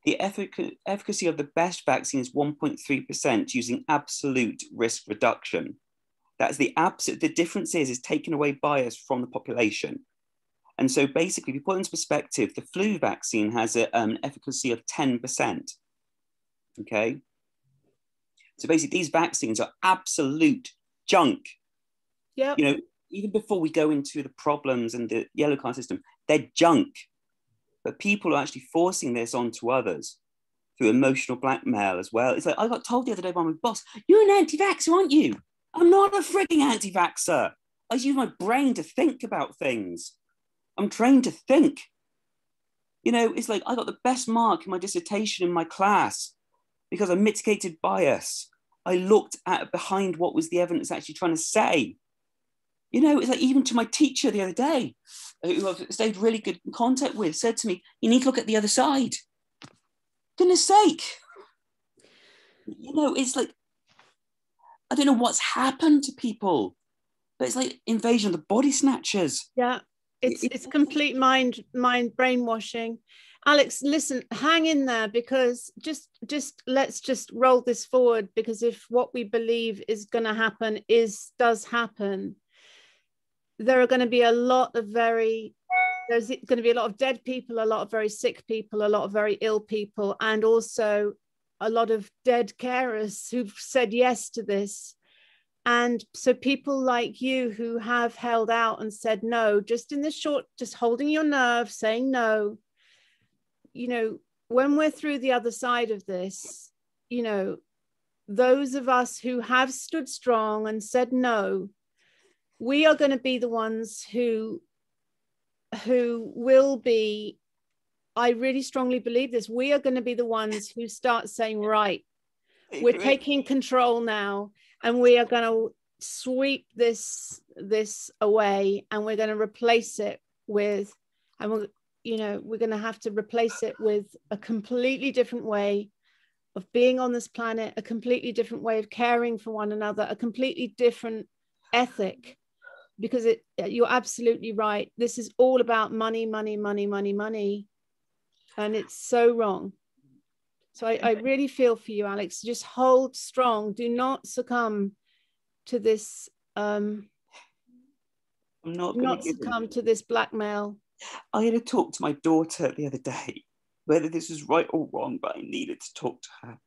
the efficacy of the best vaccine is 1.3% using absolute risk reduction. That's the absolute, the difference is taking away bias from the population. And so basically, if you put it into perspective, the flu vaccine has an efficacy of 10%, okay? So basically, these vaccines are absolute junk. Yeah. You know, even before we go into the problems and the yellow card system, they're junk. But people are actually forcing this onto others through emotional blackmail as well. It's like, I got told the other day by my boss, "You're an anti-vaxxer, aren't you?" I'm not a frigging anti-vaxxer. I use my brain to think about things. I'm trained to think. You know, it's like I got the best mark in my dissertation in my class because I mitigated bias. I looked at behind what was the evidence actually trying to say. You know, it's like even to my teacher the other day, who I've stayed really good in contact with, said to me, "You need to look at the other side." Goodness sake. You know, it's like, I don't know what's happened to people, but it's like invasion of the body snatchers. Yeah, it's complete mind brainwashing. Alex, listen, hang in there, because let's just roll this forward, because if what we believe is going to happen does happen, there are going to be a lot of there's going to be a lot of dead people, a lot of very sick people, a lot of very ill people, and also a lot of dead carers who've said yes to this. And so people like you who have held out and said no, just in this short, just holding your nerve, saying no, you know, when we're through the other side of this, you know, those of us who have stood strong and said no, we are going to be the ones who will be, I really strongly believe this, we are going to be the ones who start saying, right, we're taking control now, and we are going to sweep this away, and we're going to replace it with, and we're, you know, we're going to have to replace it with a completely different way of being on this planet, a completely different way of caring for one another, a completely different ethic. Because you're absolutely right. This is all about money, money, money, money, money. And it's so wrong. So I really feel for you, Alex. Just hold strong. Do not succumb to this. I'm not succumb to this blackmail. I had a talk to my daughter the other day, whether this was right or wrong, but I needed to talk to her.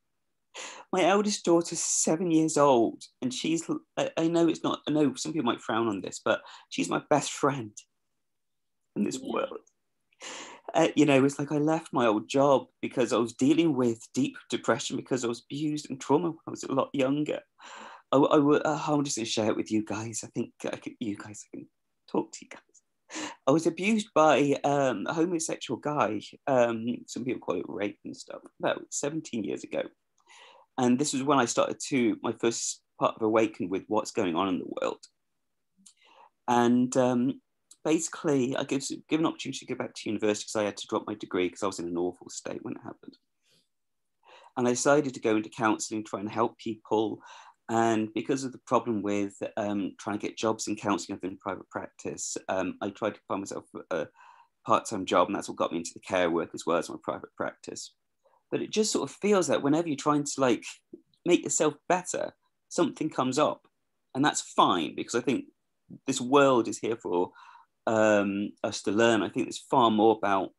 My eldest daughter's 7 years old, and she's, I know it's not, I know some people might frown on this, but she's my best friend in this world. You know, it's like I left my old job because I was dealing with deep depression because I was abused and trauma when I was a lot younger. I'm just going to share it with you guys. I think I can talk to you guys. I was abused by a homosexual guy. Some people call it rape and stuff, about 17 years ago. And this was when I started my first part of awaken with what's going on in the world. And basically, I was given an opportunity to go back to university because I had to drop my degree because I was in an awful state when it happened. And I decided to go into counselling, try and help people. And because of the problem with trying to get jobs in counselling within private practice, I tried to find myself a part-time job, and that's what got me into the care work as well as my private practice. But it just sort of feels that whenever you're trying to like make yourself better, something comes up. And that's fine, because I think this world is here for us to learn. I think it's far more about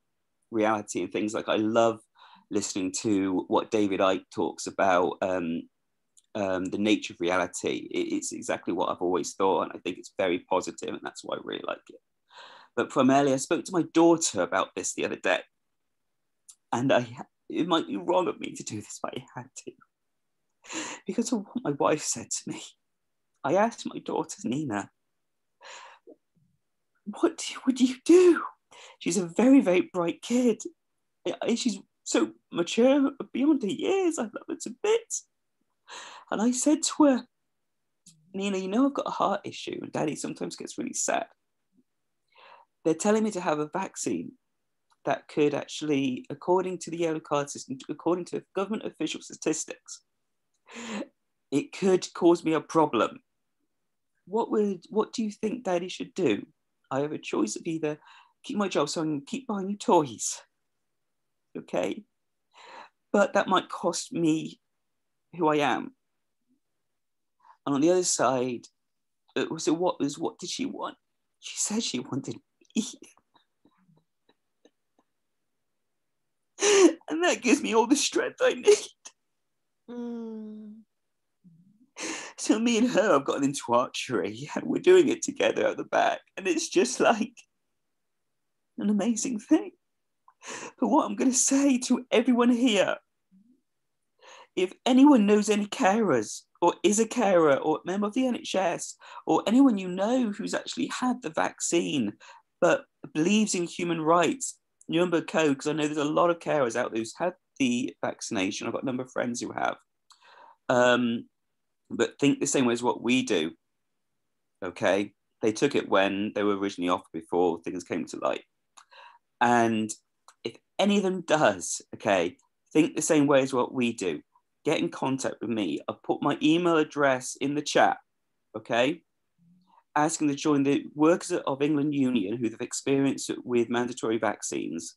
reality and things. Like, I love listening to what David Icke talks about, the nature of reality. It's exactly what I've always thought, and I think it's very positive, and that's why I really like it. But primarily, I spoke to my daughter about this the other day, and it might be wrong of me to do this, but I had to, because of what my wife said to me. I asked my daughter, Nina, what would you do? She's a very, very bright kid. She's so mature beyond her years. I love her to bits. And I said to her, Nina, you know I've got a heart issue, and Daddy sometimes gets really sad. They're telling me to have a vaccine that could actually, according to the yellow card system, according to government official statistics, it could cause me a problem. What do you think Daddy should do? I have a choice of either keep my job so I can keep buying you toys, okay? But that might cost me who I am. And on the other side, so what did she want? She said she wanted me. And that gives me all the strength I need. So me and her have gotten into archery, and we're doing it together at the back, and it's just like an amazing thing. But what I'm going to say to everyone here, if anyone knows any carers, or is a carer, or member of the NHS, or anyone you know who's actually had the vaccine but believes in human rights, Nuremberg Code, because I know there's a lot of carers out there who's had the vaccination. I've got a number of friends who have, but think the same way as what we do, okay? They took it when they were originally offered, before things came to light. And if any of them does, okay, think the same way as what we do, get in contact with me. I'll put my email address in the chat, okay? Asking to join the Workers of England Union who have experience with mandatory vaccines.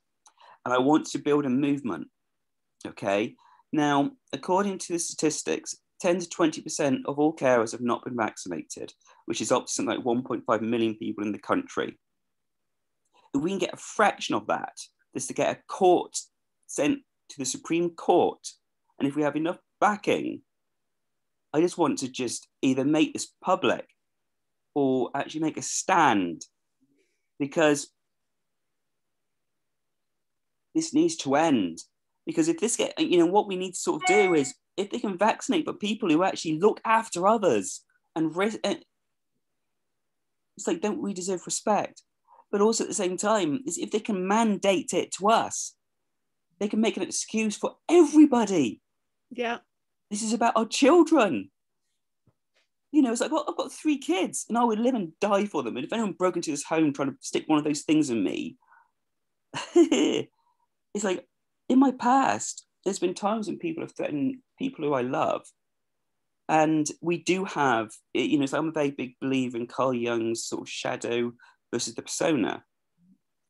And I want to build a movement, okay? Now, according to the statistics, 10 to 20% of all carers have not been vaccinated, which is up to something like 1.5 million people in the country. If we can get a fraction of that, just to get a court sent to the Supreme Court, and if we have enough backing, I just want to just either make this public or actually make a stand, because this needs to end. Because if this get, what we need to sort of do is, if they can vaccinate, but people who actually look after others and risk, it's like, don't we deserve respect? But also at the same time, is if they can mandate it to us, they can make an excuse for everybody. Yeah. This is about our children. It's like, I've got 3 kids and I would live and die for them. And if anyone broke into this home trying to stick one of those things in me, it's like, in my past, there's been times when people have threatened people who I love. And we do have, so I'm a very big believer in Carl Jung's sort of shadow versus the persona.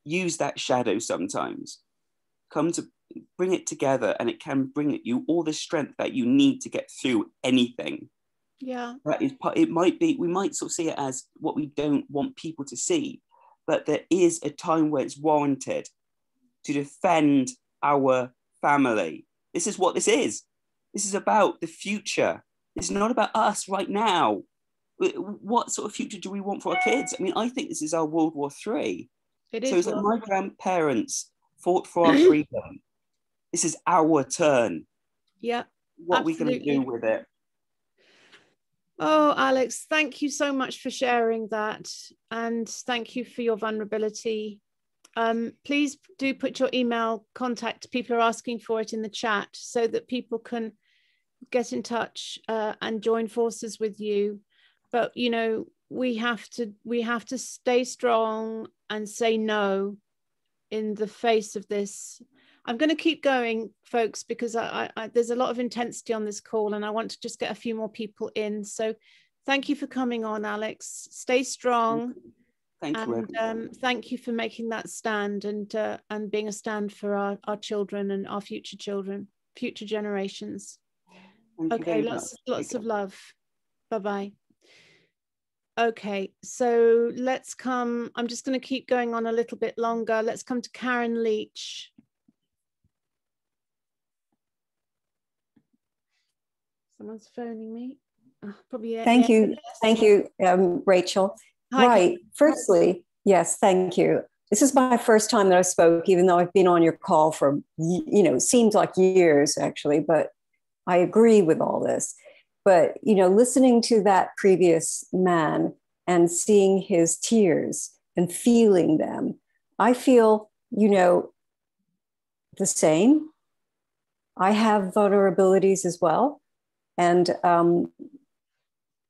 Use that shadow sometimes. Come to bring it together, and it can bring you all the strength that you need to get through anything. Yeah. It might be, we might sort of see it as what we don't want people to see, but there is a time where it's warranted to defend our family. This is what this is. This is about the future. It's not about us right now. What sort of future do we want for our kids? I mean, I think this is our World War III. So it's like my grandparents fought for our freedom. This is our turn. Yeah. What are we going to do with it? Oh, Alex, thank you so much for sharing that. And thank you for your vulnerability. Please do put your email contact. People are asking for it in the chat so that people can get in touch and join forces with you. But we have to stay strong and say no in the face of this. I'm going to keep going, folks, because there's a lot of intensity on this call and I want to just get a few more people in. So thank you for coming on, Alex. Stay strong. Thank you. And thank you for making that stand and being a stand for our children and our future children, future generations. Okay, lots of love. Bye-bye. Okay, so let's come, I'm just going to keep going on a little bit longer. Let's come to Karen Leach. Someone's phoning me. Probably. Thank you. Thank you, Rachel. Hi, right. Karen. Firstly, yes, thank you. This is my first time that I spoke, even though I've been on your call for, it seems like years actually, but I agree with all this. But, listening to that previous man and seeing his tears and feeling them, I feel, the same. I have vulnerabilities as well. And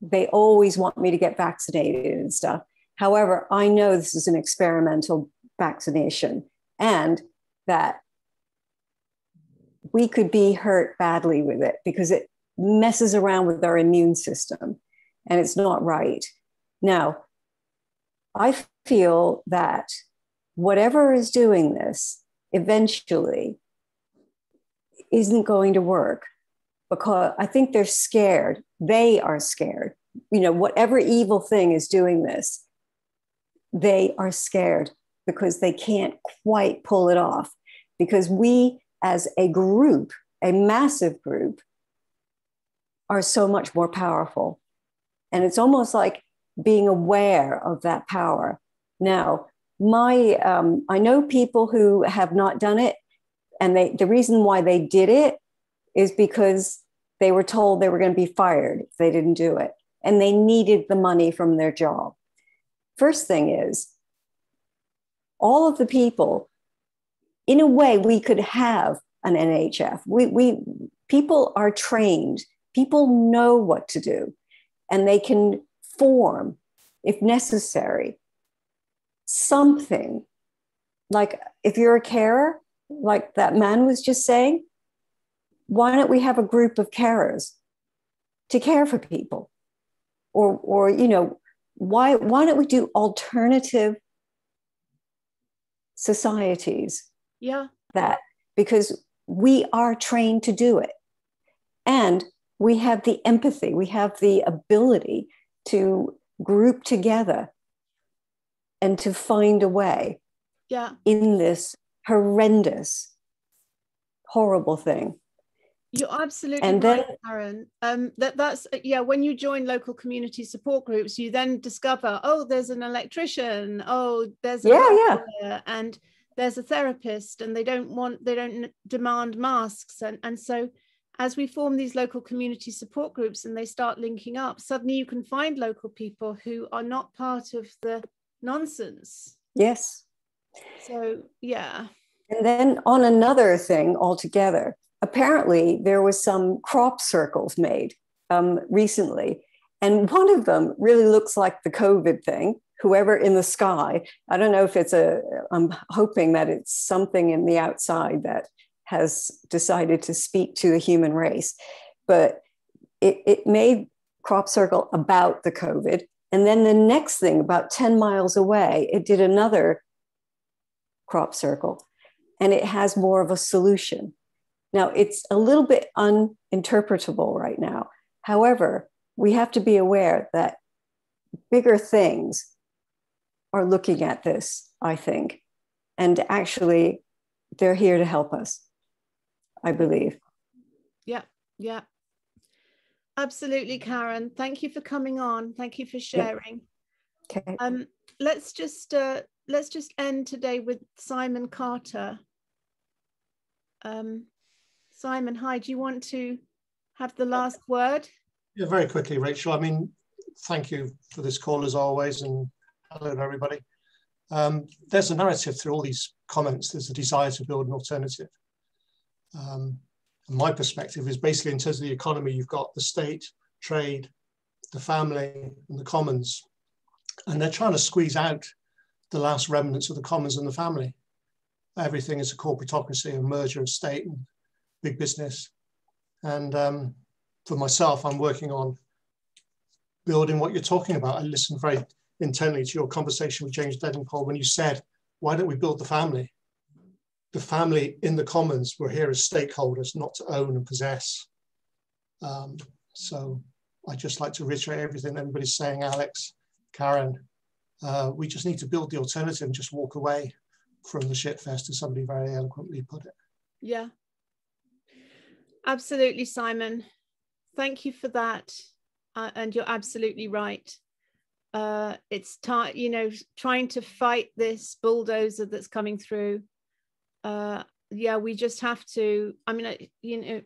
they always want me to get vaccinated and stuff. However, I know this is an experimental vaccination and that we could be hurt badly with it because it messes around with our immune system and it's not right. Now, I feel that whatever is doing this eventually isn't going to work because I think they're scared. They are scared. Whatever evil thing is doing this, they are scared because they can't quite pull it off. Because we as a group, a massive group, are so much more powerful. And it's almost like being aware of that power. Now, I know people who have not done it, and the reason why they did it is because they were told they were going to be fired if they didn't do it, and they needed the money from their job. First thing is, all of the people, in a way, we could have an NHF. People are trained. People know what to do, and they can form, if necessary, something. Like if you're a carer, like that man was just saying, why don't we have a group of carers to care for people? Or why don't we do alternative societies? Yeah. Because we are trained to do it. And we have the empathy, we have the ability to group together and to find a way in this horrendous, horrible thing. You're absolutely And right, then, Karen. That's yeah. When you join local community support groups, you then discover, oh, there's an electrician, oh, there's a doctor, and there's a therapist, and they don't demand masks, and so as we form these local community support groups and they start linking up, suddenly you can find local people who are not part of the nonsense. Yes. So yeah. And then on another thing altogether, apparently there was some crop circles made recently. And one of them really looks like the COVID thing, whoever in the sky. I don't know if it's I'm hoping that it's something in the outside that has decided to speak to the human race. But it made crop circle about the COVID. And then the next thing, about 10 miles away, it did another crop circle. And it has more of a solution. Now, it's a little bit uninterpretable right now. However, we have to be aware that bigger things are looking at this, I think. And actually, they're here to help us, I believe. Yeah, yeah. Absolutely, Karen. Thank you for coming on. Thank you for sharing. Okay. Let's just end today with Simon Carter. Simon, hi, do you want to have the last word? Yeah, very quickly, Rachel. I mean, thank you for this call as always, and hello to everybody. There's a narrative through all these comments. There's a desire to build an alternative. And my perspective is basically in terms of the economy, you've got the state, trade, the family, and the commons. And they're trying to squeeze out the last remnants of the commons and the family. Everything is a corporatocracy, a merger of state and big business. And for myself, I'm working on building what you're talking about. I listened very intently to your conversation with James Dedenpole when you said, why don't we build the family? The family in the commons, we're here as stakeholders, not to own and possess. So I'd just like to reiterate everything everybody's saying, Alex, Karen. We just need to build the alternative and just walk away from the shitfest, as somebody very eloquently put it. Yeah, absolutely, Simon. Thank you for that. And you're absolutely right. It's time, trying to fight this bulldozer that's coming through. Yeah, we just have to, I mean, it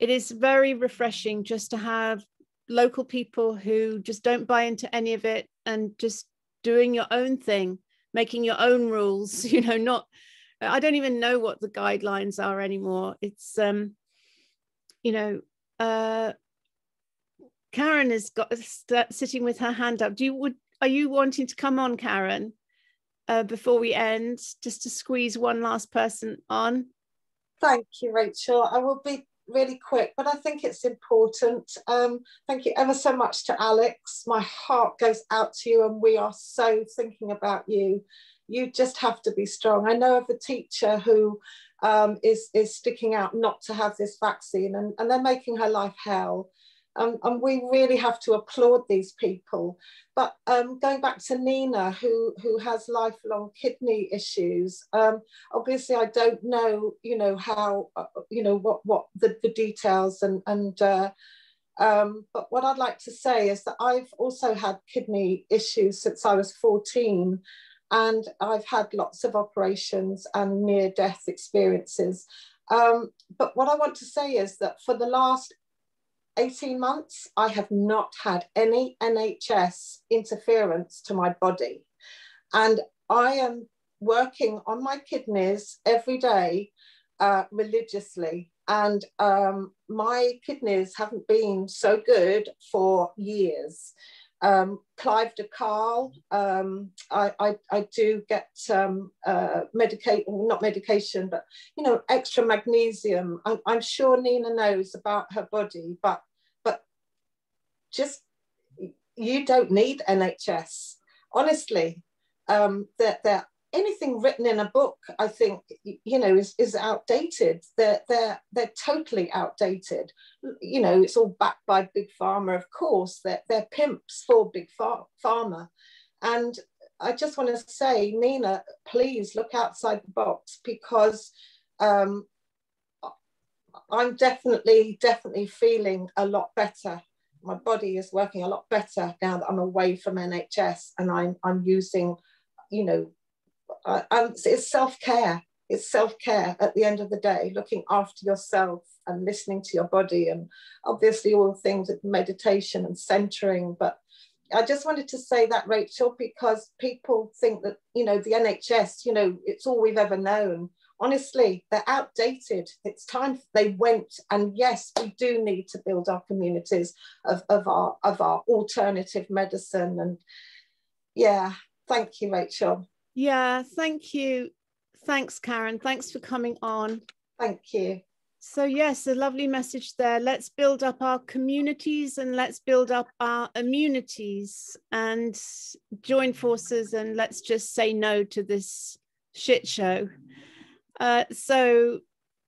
is very refreshing just to have local people who just don't buy into any of it and just doing your own thing, making your own rules, I don't even know what the guidelines are anymore. It's, Karen has got sitting with her hand up. Are you wanting to come on, Karen, before we end, just to squeeze one last person on? Thank you, Rachel. I will be really quick, but I think it's important. Thank you ever so much to Alex. My heart goes out to you, and we are so thinking about you. You just have to be strong. I know of a teacher who is sticking out not to have this vaccine, and they're making her life hell. And we really have to applaud these people. But going back to Nina, who has lifelong kidney issues, obviously I don't know, how, what the details but what I'd like to say is that I've also had kidney issues since I was 14, and I've had lots of operations and near-death experiences. But what I want to say is that for the last 18 months, I have not had any NHS interference to my body. And I am working on my kidneys every day religiously. And my kidneys haven't been so good for years. Clive de Carl, I do get not medication, but extra magnesium. I'm sure Nina knows about her body, but just, you don't need NHS. Honestly, that anything written in a book, I think, is outdated. They're totally outdated. It's all backed by Big Pharma, of course. They're pimps for Big Pharma. And I just want to say, Nina, please look outside the box, because I'm definitely feeling a lot better. My body is working a lot better now that I'm away from NHS, and I'm using, you know, it's self-care. It's self-care at the end of the day, looking after yourself and listening to your body, and obviously all the things with meditation and centering. But I just wanted to say that, Rachel, because people think that, you know, the NHS, you know, it's all we've ever known. Honestly, they're outdated. It's time they went. And yes, we do need to build our communities of our alternative medicine. And yeah, thank you, Rachel. Yeah, thank you. Thanks, Karen. Thanks for coming on. Thank you. So yes, a lovely message there. Let's build up our communities and let's build up our immunities and join forces, and let's just say no to this shit show. So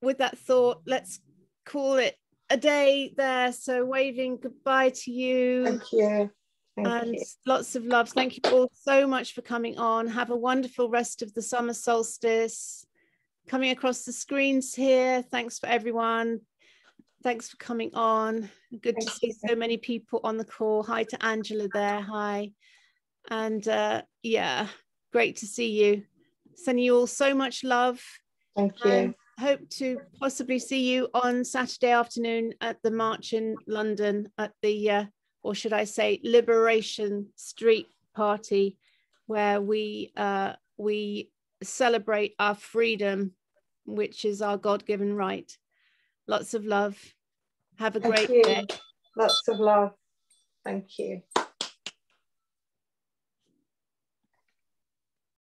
with that thought, let's call it a day there. So waving goodbye to you. Thank you. And lots of love. Thank you all so much for coming on. Have a wonderful rest of the summer solstice. Coming across the screens here. Thanks for everyone. Thanks for coming on. Good to see so many people on the call. Hi to Angela there. Hi. And yeah, great to see you. Sending you all so much love. Thank you. And hope to possibly see you on Saturday afternoon at the march in London at the, or should I say, Liberation Street Party, where we celebrate our freedom, which is our God-given right. Lots of love. Have a great day. Lots of love. Thank you.